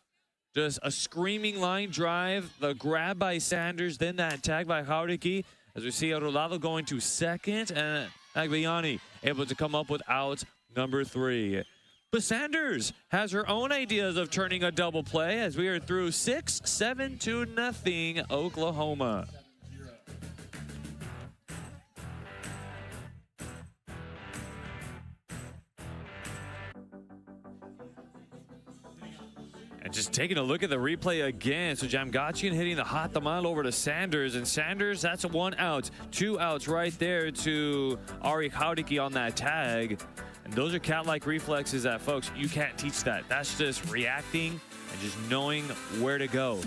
Just a screaming line drive, the grab by Sanders, then that tag by Haudegi. As we see Rolado going to second, and Agbayani able to come up with out number 3. But Sanders has her own ideas of turning a double play as we are through 6-7-0 Oklahoma. And And just taking a look at the replay again. So Jamgachian hitting the hot tamal over to Sanders. And Sanders, that's a 1 out. 2 outs right there to Ari Haudiki on that tag. And those are cat-like reflexes that, folks, you can't teach that. That's just reacting and just knowing where to go.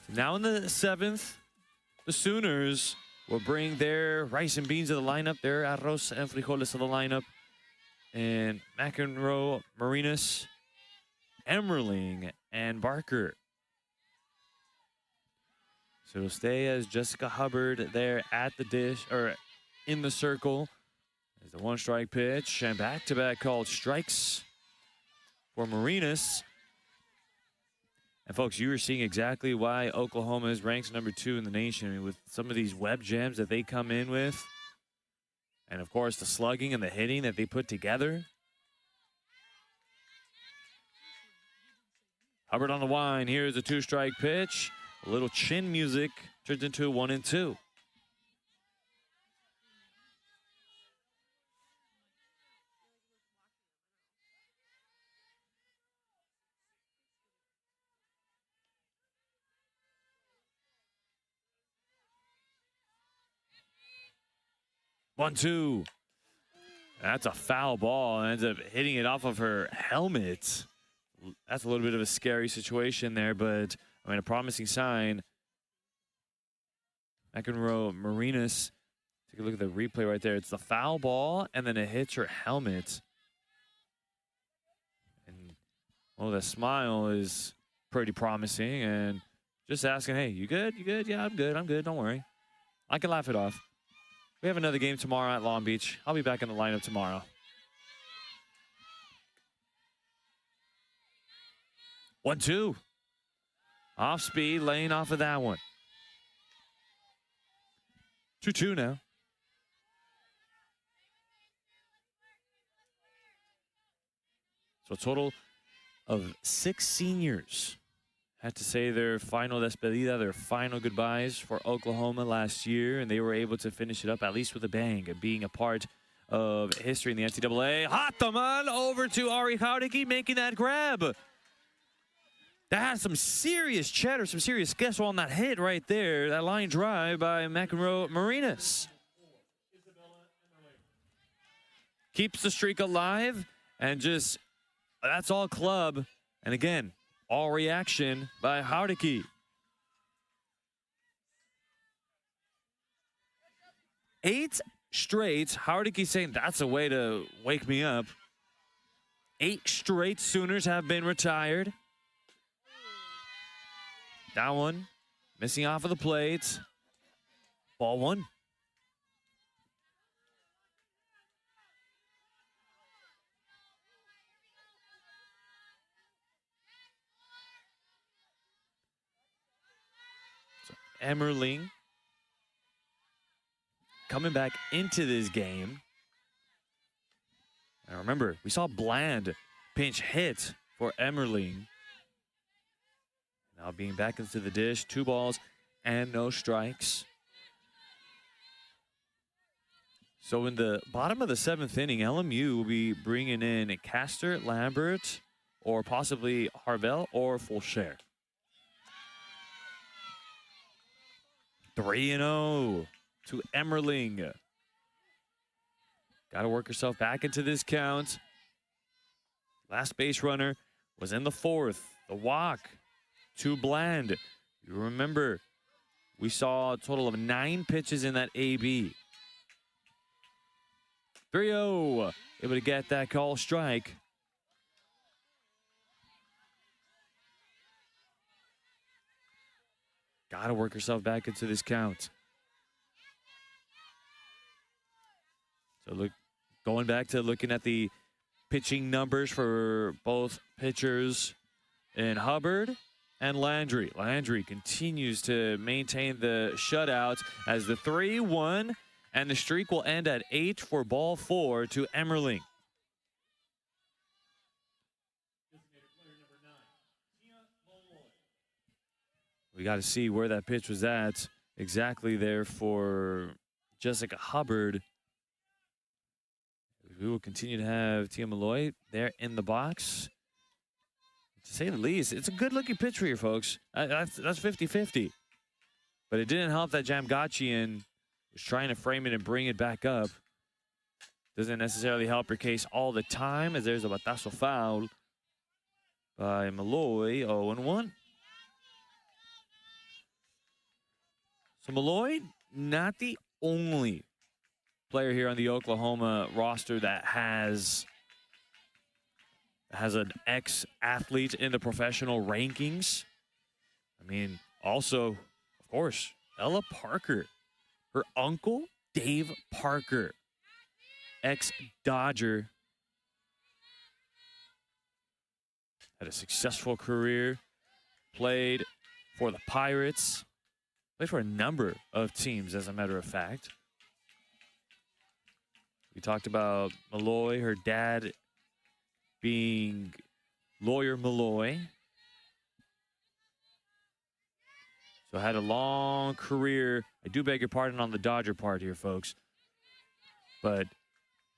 So now in the 7th, the Sooners will bring their rice and beans to the lineup, their arroz and frijoles to the lineup. And McEnroe, Marinas, Emmerling, and Barker. So it'll stay as Jessica Hubbard there at the dish, or in the circle. There's the 1-strike pitch, and back-to-back called strikes for Marinas. And folks, you are seeing exactly why Oklahoma is ranked number 2 in the nation. I mean, with some of these web jams that they come in with. And of course, the slugging and the hitting that they put together. Hubbard on the wind. Here's a 2-strike pitch. A little chin music turns into a 1-2. One, two. That's a foul ball. Ends up hitting it off of her helmet. That's a little bit of a scary situation there, but I mean, a promising sign. McEnroe Marinas. Take a look at the replay right there. It's the foul ball, and then it hits her helmet. And oh, the smile is pretty promising. And just asking, hey, you good? You good? Yeah, I'm good. I'm good. Don't worry. I can laugh it off. We have another game tomorrow at Long Beach. I'll be back in the lineup tomorrow. 1-2. Off speed, laying off of that one. 2-2 now. So a total of 6 seniors had to say their final despedida, their final goodbyes for Oklahoma last year, and they were able to finish it up at least with a bang, being a part of history in the NCAA. Hot tamal over to Ari Haudiki, making that grab. That has some serious cheddar, some serious queso on that hit right there. That line drive by McEnroe Marinas. Keeps the streak alive, and just, that's all club. And again, all reaction by Haudiki. 8 straight. Haudiki saying that's a way to wake me up. 8 straight Sooners have been retired. That one missing off of the plate. Ball 1. Emmerling coming back into this game. And remember, we saw Bland pinch hit for Emmerling. Now being back into the dish, 2 balls and no strikes. So in the bottom of the 7th inning, LMU will be bringing in Castor, Lambert, or possibly Harvell or Fulcher. 3-0 to Emmerling. Got to work herself back into this count. Last base runner was in the 4th. The walk to Bland. You remember, we saw a total of 9 pitches in that AB. 3-0. Able to get that call strike. Got to work herself back into this count. So going back to looking at the pitching numbers for both pitchers in Hubbard and Landry. Landry continues to maintain the shutout as the 3-1, and the streak will end at 8 for ball 4 to Emmerling. We got to see where that pitch was at exactly there for Jessica Hubbard. We will continue to have Tia Malloy there in the box. to say the least. It's a good-looking pitch for you folks. That's 50-50. But it didn't help that Jamgachian was trying to frame it and bring it back up. Doesn't necessarily help your case all the time, as there's a batazo foul by Malloy, 0-1. So Malloy, not the only player here on the Oklahoma roster that has an ex-athlete in the professional rankings. I mean, also, of course, Ella Parker. Her uncle, Dave Parker, ex-Dodger. Had a successful career. Played for the Pirates. Played for a number of teams, as a matter of fact. We talked about Malloy, her dad being Lawyer Malloy. So had a long career. I do beg your pardon on the Dodger part here, folks. But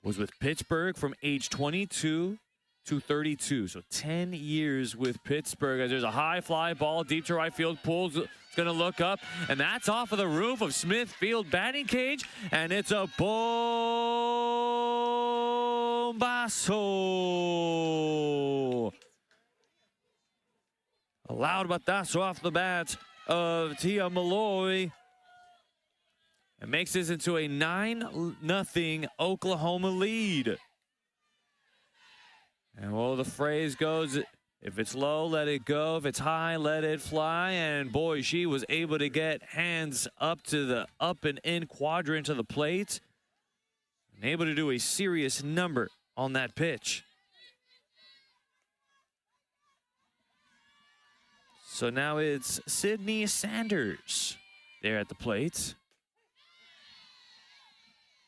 was with Pittsburgh from age 22 to 32. So 10 years with Pittsburgh. As there's a high fly ball deep to right field. Pulls, it's going to look up. And that's off of the roof of Smith Field batting cage. And it's a bombazo. A loud batazo off the bat of Tia Malloy. And makes this into a 9-0 Oklahoma lead. And well, the phrase goes, if it's low, let it go. If it's high, let it fly. And boy, she was able to get hands up to the up and in quadrant of the plate. And able to do a serious number on that pitch. So now it's Sydney Sanders there at the plate.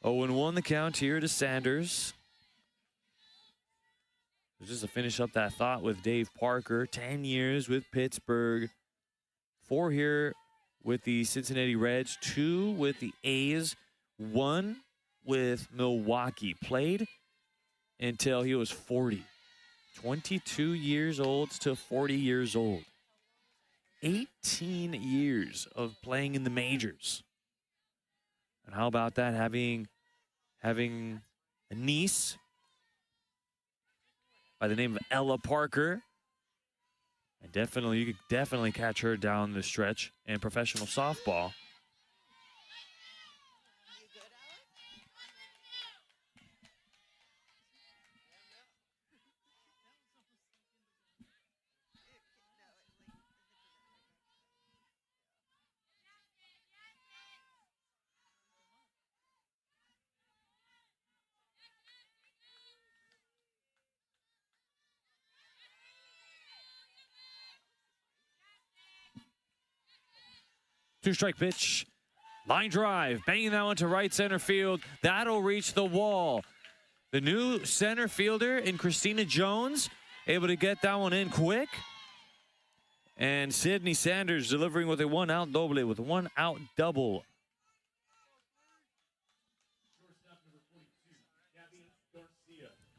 0-1 the count here to Sanders. Just to finish up that thought with Dave Parker, 10 years with Pittsburgh, 4 here with the Cincinnati Reds, 2 with the A's, 1 with Milwaukee. Played until he was 40. 22 years old to 40 years old. 18 years of playing in the majors. And how about that, having a niece by the name of Ella Parker. And definitely, you could definitely catch her down the stretch in professional softball. Two-strike pitch, line drive, banging that one to right center field. That'll reach the wall. The new center fielder in Christina Jones, able to get that one in quick. And Sydney Sanders delivering with a one-out doble, with a one-out double.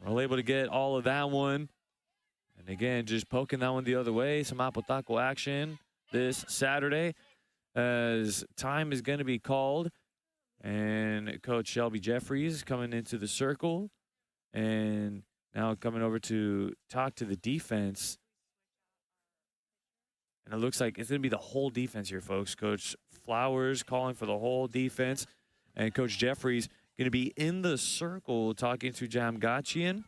Well, able to get all of that one. And again, just poking that one the other way. Some Apotaco action this Saturday. As time is going to be called, and Coach Shelby Jeffries coming into the circle, and now coming over to talk to the defense. And it looks like it's going to be the whole defense here, folks. Coach Flowers calling for the whole defense, and Coach Jeffries going to be in the circle talking to Jamgachian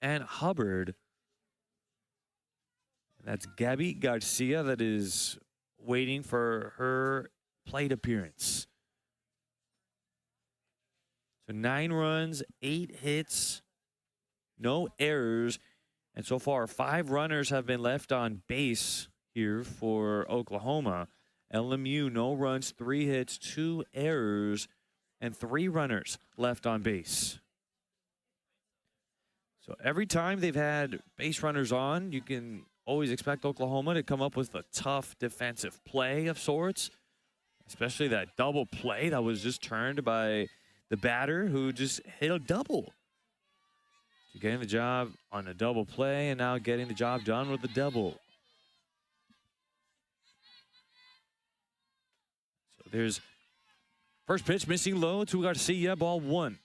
and Hubbard. And that's Gabby Garcia that is waiting for her plate appearance. So 9 runs, 8 hits, no errors. And so far, 5 runners have been left on base here for Oklahoma. LMU, no runs, 3 hits, 2 errors, and 3 runners left on base. So every time they've had base runners on, you can always expect Oklahoma to come up with a tough defensive play of sorts, especially that double play that was just turned by the batter who just hit a double. to getting the job on a double play and now getting the job done with the double. So there's first pitch missing low to Garcia, ball 1.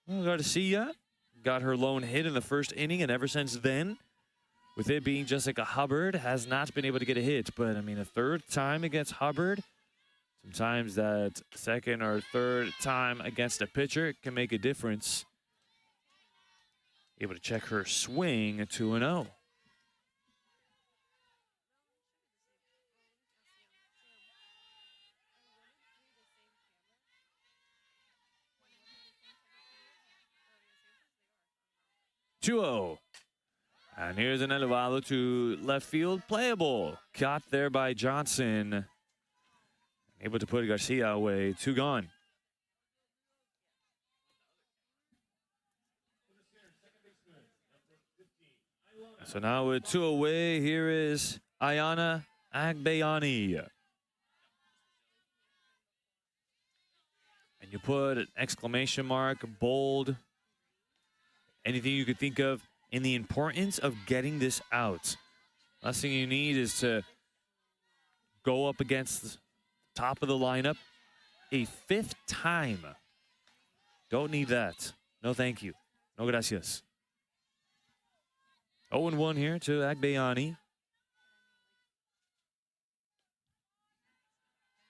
Well, Garcia got her lone hit in the first inning, and ever since then, with it being Jessica Hubbard, has not been able to get a hit. But, I mean, a third time against Hubbard, sometimes that second or third time against a pitcher can make a difference. Able to check her swing 2-0. And here's an elevado to left field, playable. Caught there by Johnson. Able to put Garcia away, 2 gone. So now with 2 away, here is Ayana Agbayani. And you put an exclamation mark, bold, anything you could think of in the importance of getting this out. Last thing you need is to go up against the top of the lineup a 5th time. Don't need that. No thank you. No gracias. 0-1 here to Agbayani.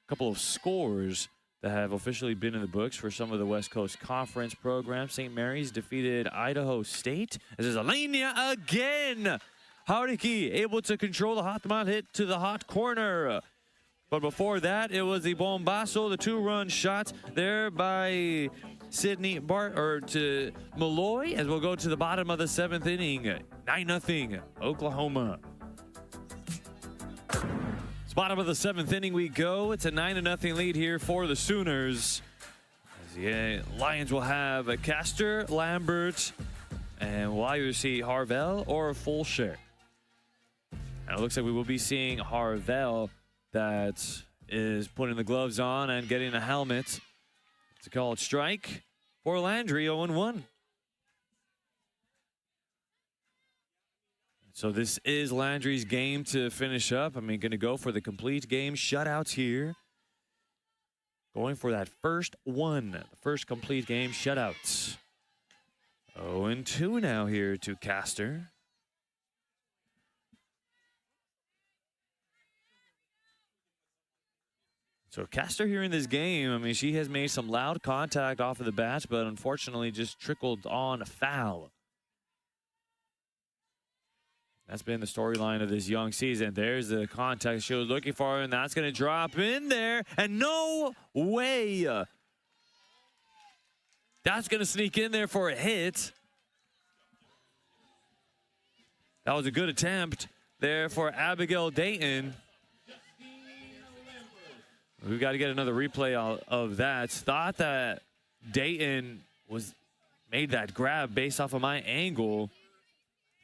Couple of scores that have officially been in the books for some of the West Coast Conference programs. St. Mary's defeated Idaho State. This is Alenia again. Hariki able to control the hot mount hit to the hot corner. But before that, it was the Bombasso, the 2-run shot there by Sydney to Malloy, as we'll go to the bottom of the 7th inning. 9-0 Oklahoma. It's bottom of the 7th inning we go. It's a 9-0 lead here for the Sooners. As the Lions will have a Castor, Lambert, and we'll either see Harvell or a full share. And it looks like we will be seeing Harvell, that is putting the gloves on and getting a helmet. It's a called strike for Landry, 0-1. So this is Landry's game to finish up. I mean, going to go for the complete game shutouts here. Going for that first one, the first complete game shutouts. 0-2 now here to Castor. So Castor here in this game, I mean, she has made some loud contact off of the bat, but unfortunately just trickled on a foul. That's been the storyline of this young season. There's the contact she was looking for, and that's going to drop in there. And no way. That's going to sneak in there for a hit. That was a good attempt there for Abigail Dayton. We've got to get another replay of that. Thought that Dayton made that grab based off of my angle.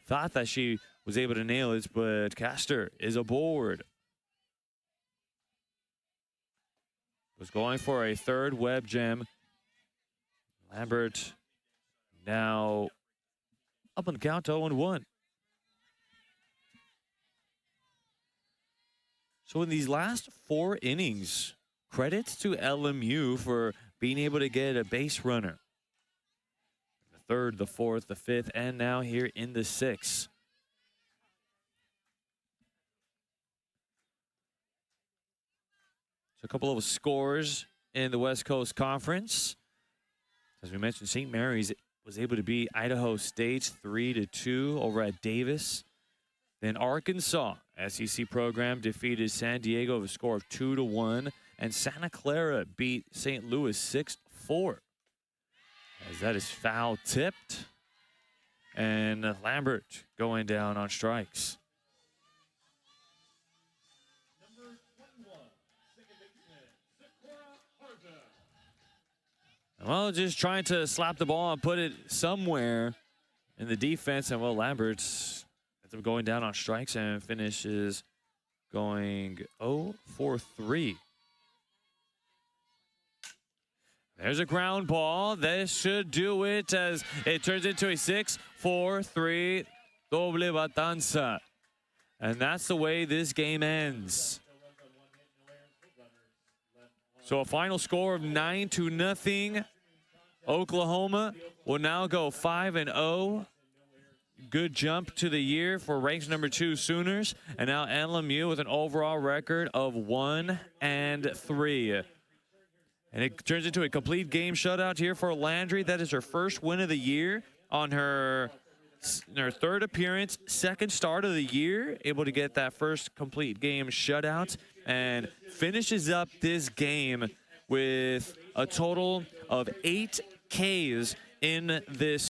Thought that she was able to nail it, but Castor is aboard. Was going for a third web gem. Lambert now up on the count, 0-1. So in these last 4 innings, credit to LMU for being able to get a base runner. The 3rd, the 4th, the 5th, and now here in the 6th. So a couple of scores in the West Coast Conference. As we mentioned, St. Mary's was able to beat Idaho State 3-2 over at Davis. Then Arkansas, SEC program, defeated San Diego with a score of 2-1. And Santa Clara beat St. Louis 6-4. As that is foul tipped. And Lambert going down on strikes. Well, just trying to slap the ball and put it somewhere in the defense. And well, Lambert's going down on strikes and finishes going 0 for 3. There's a ground ball. This should do it as it turns into a 6-4-3 doble batanza. And that's the way this game ends. So a final score of 9-0. Oklahoma will now go 5-0. Good jump to the year for ranked number 2 Sooners. And now LMU with an overall record of 1-3. And it turns into a complete game shutout here for Landry. That is her first win of the year on her 3rd appearance, 2nd start of the year, able to get that first complete game shutout, and finishes up this game with a total of 8 Ks in this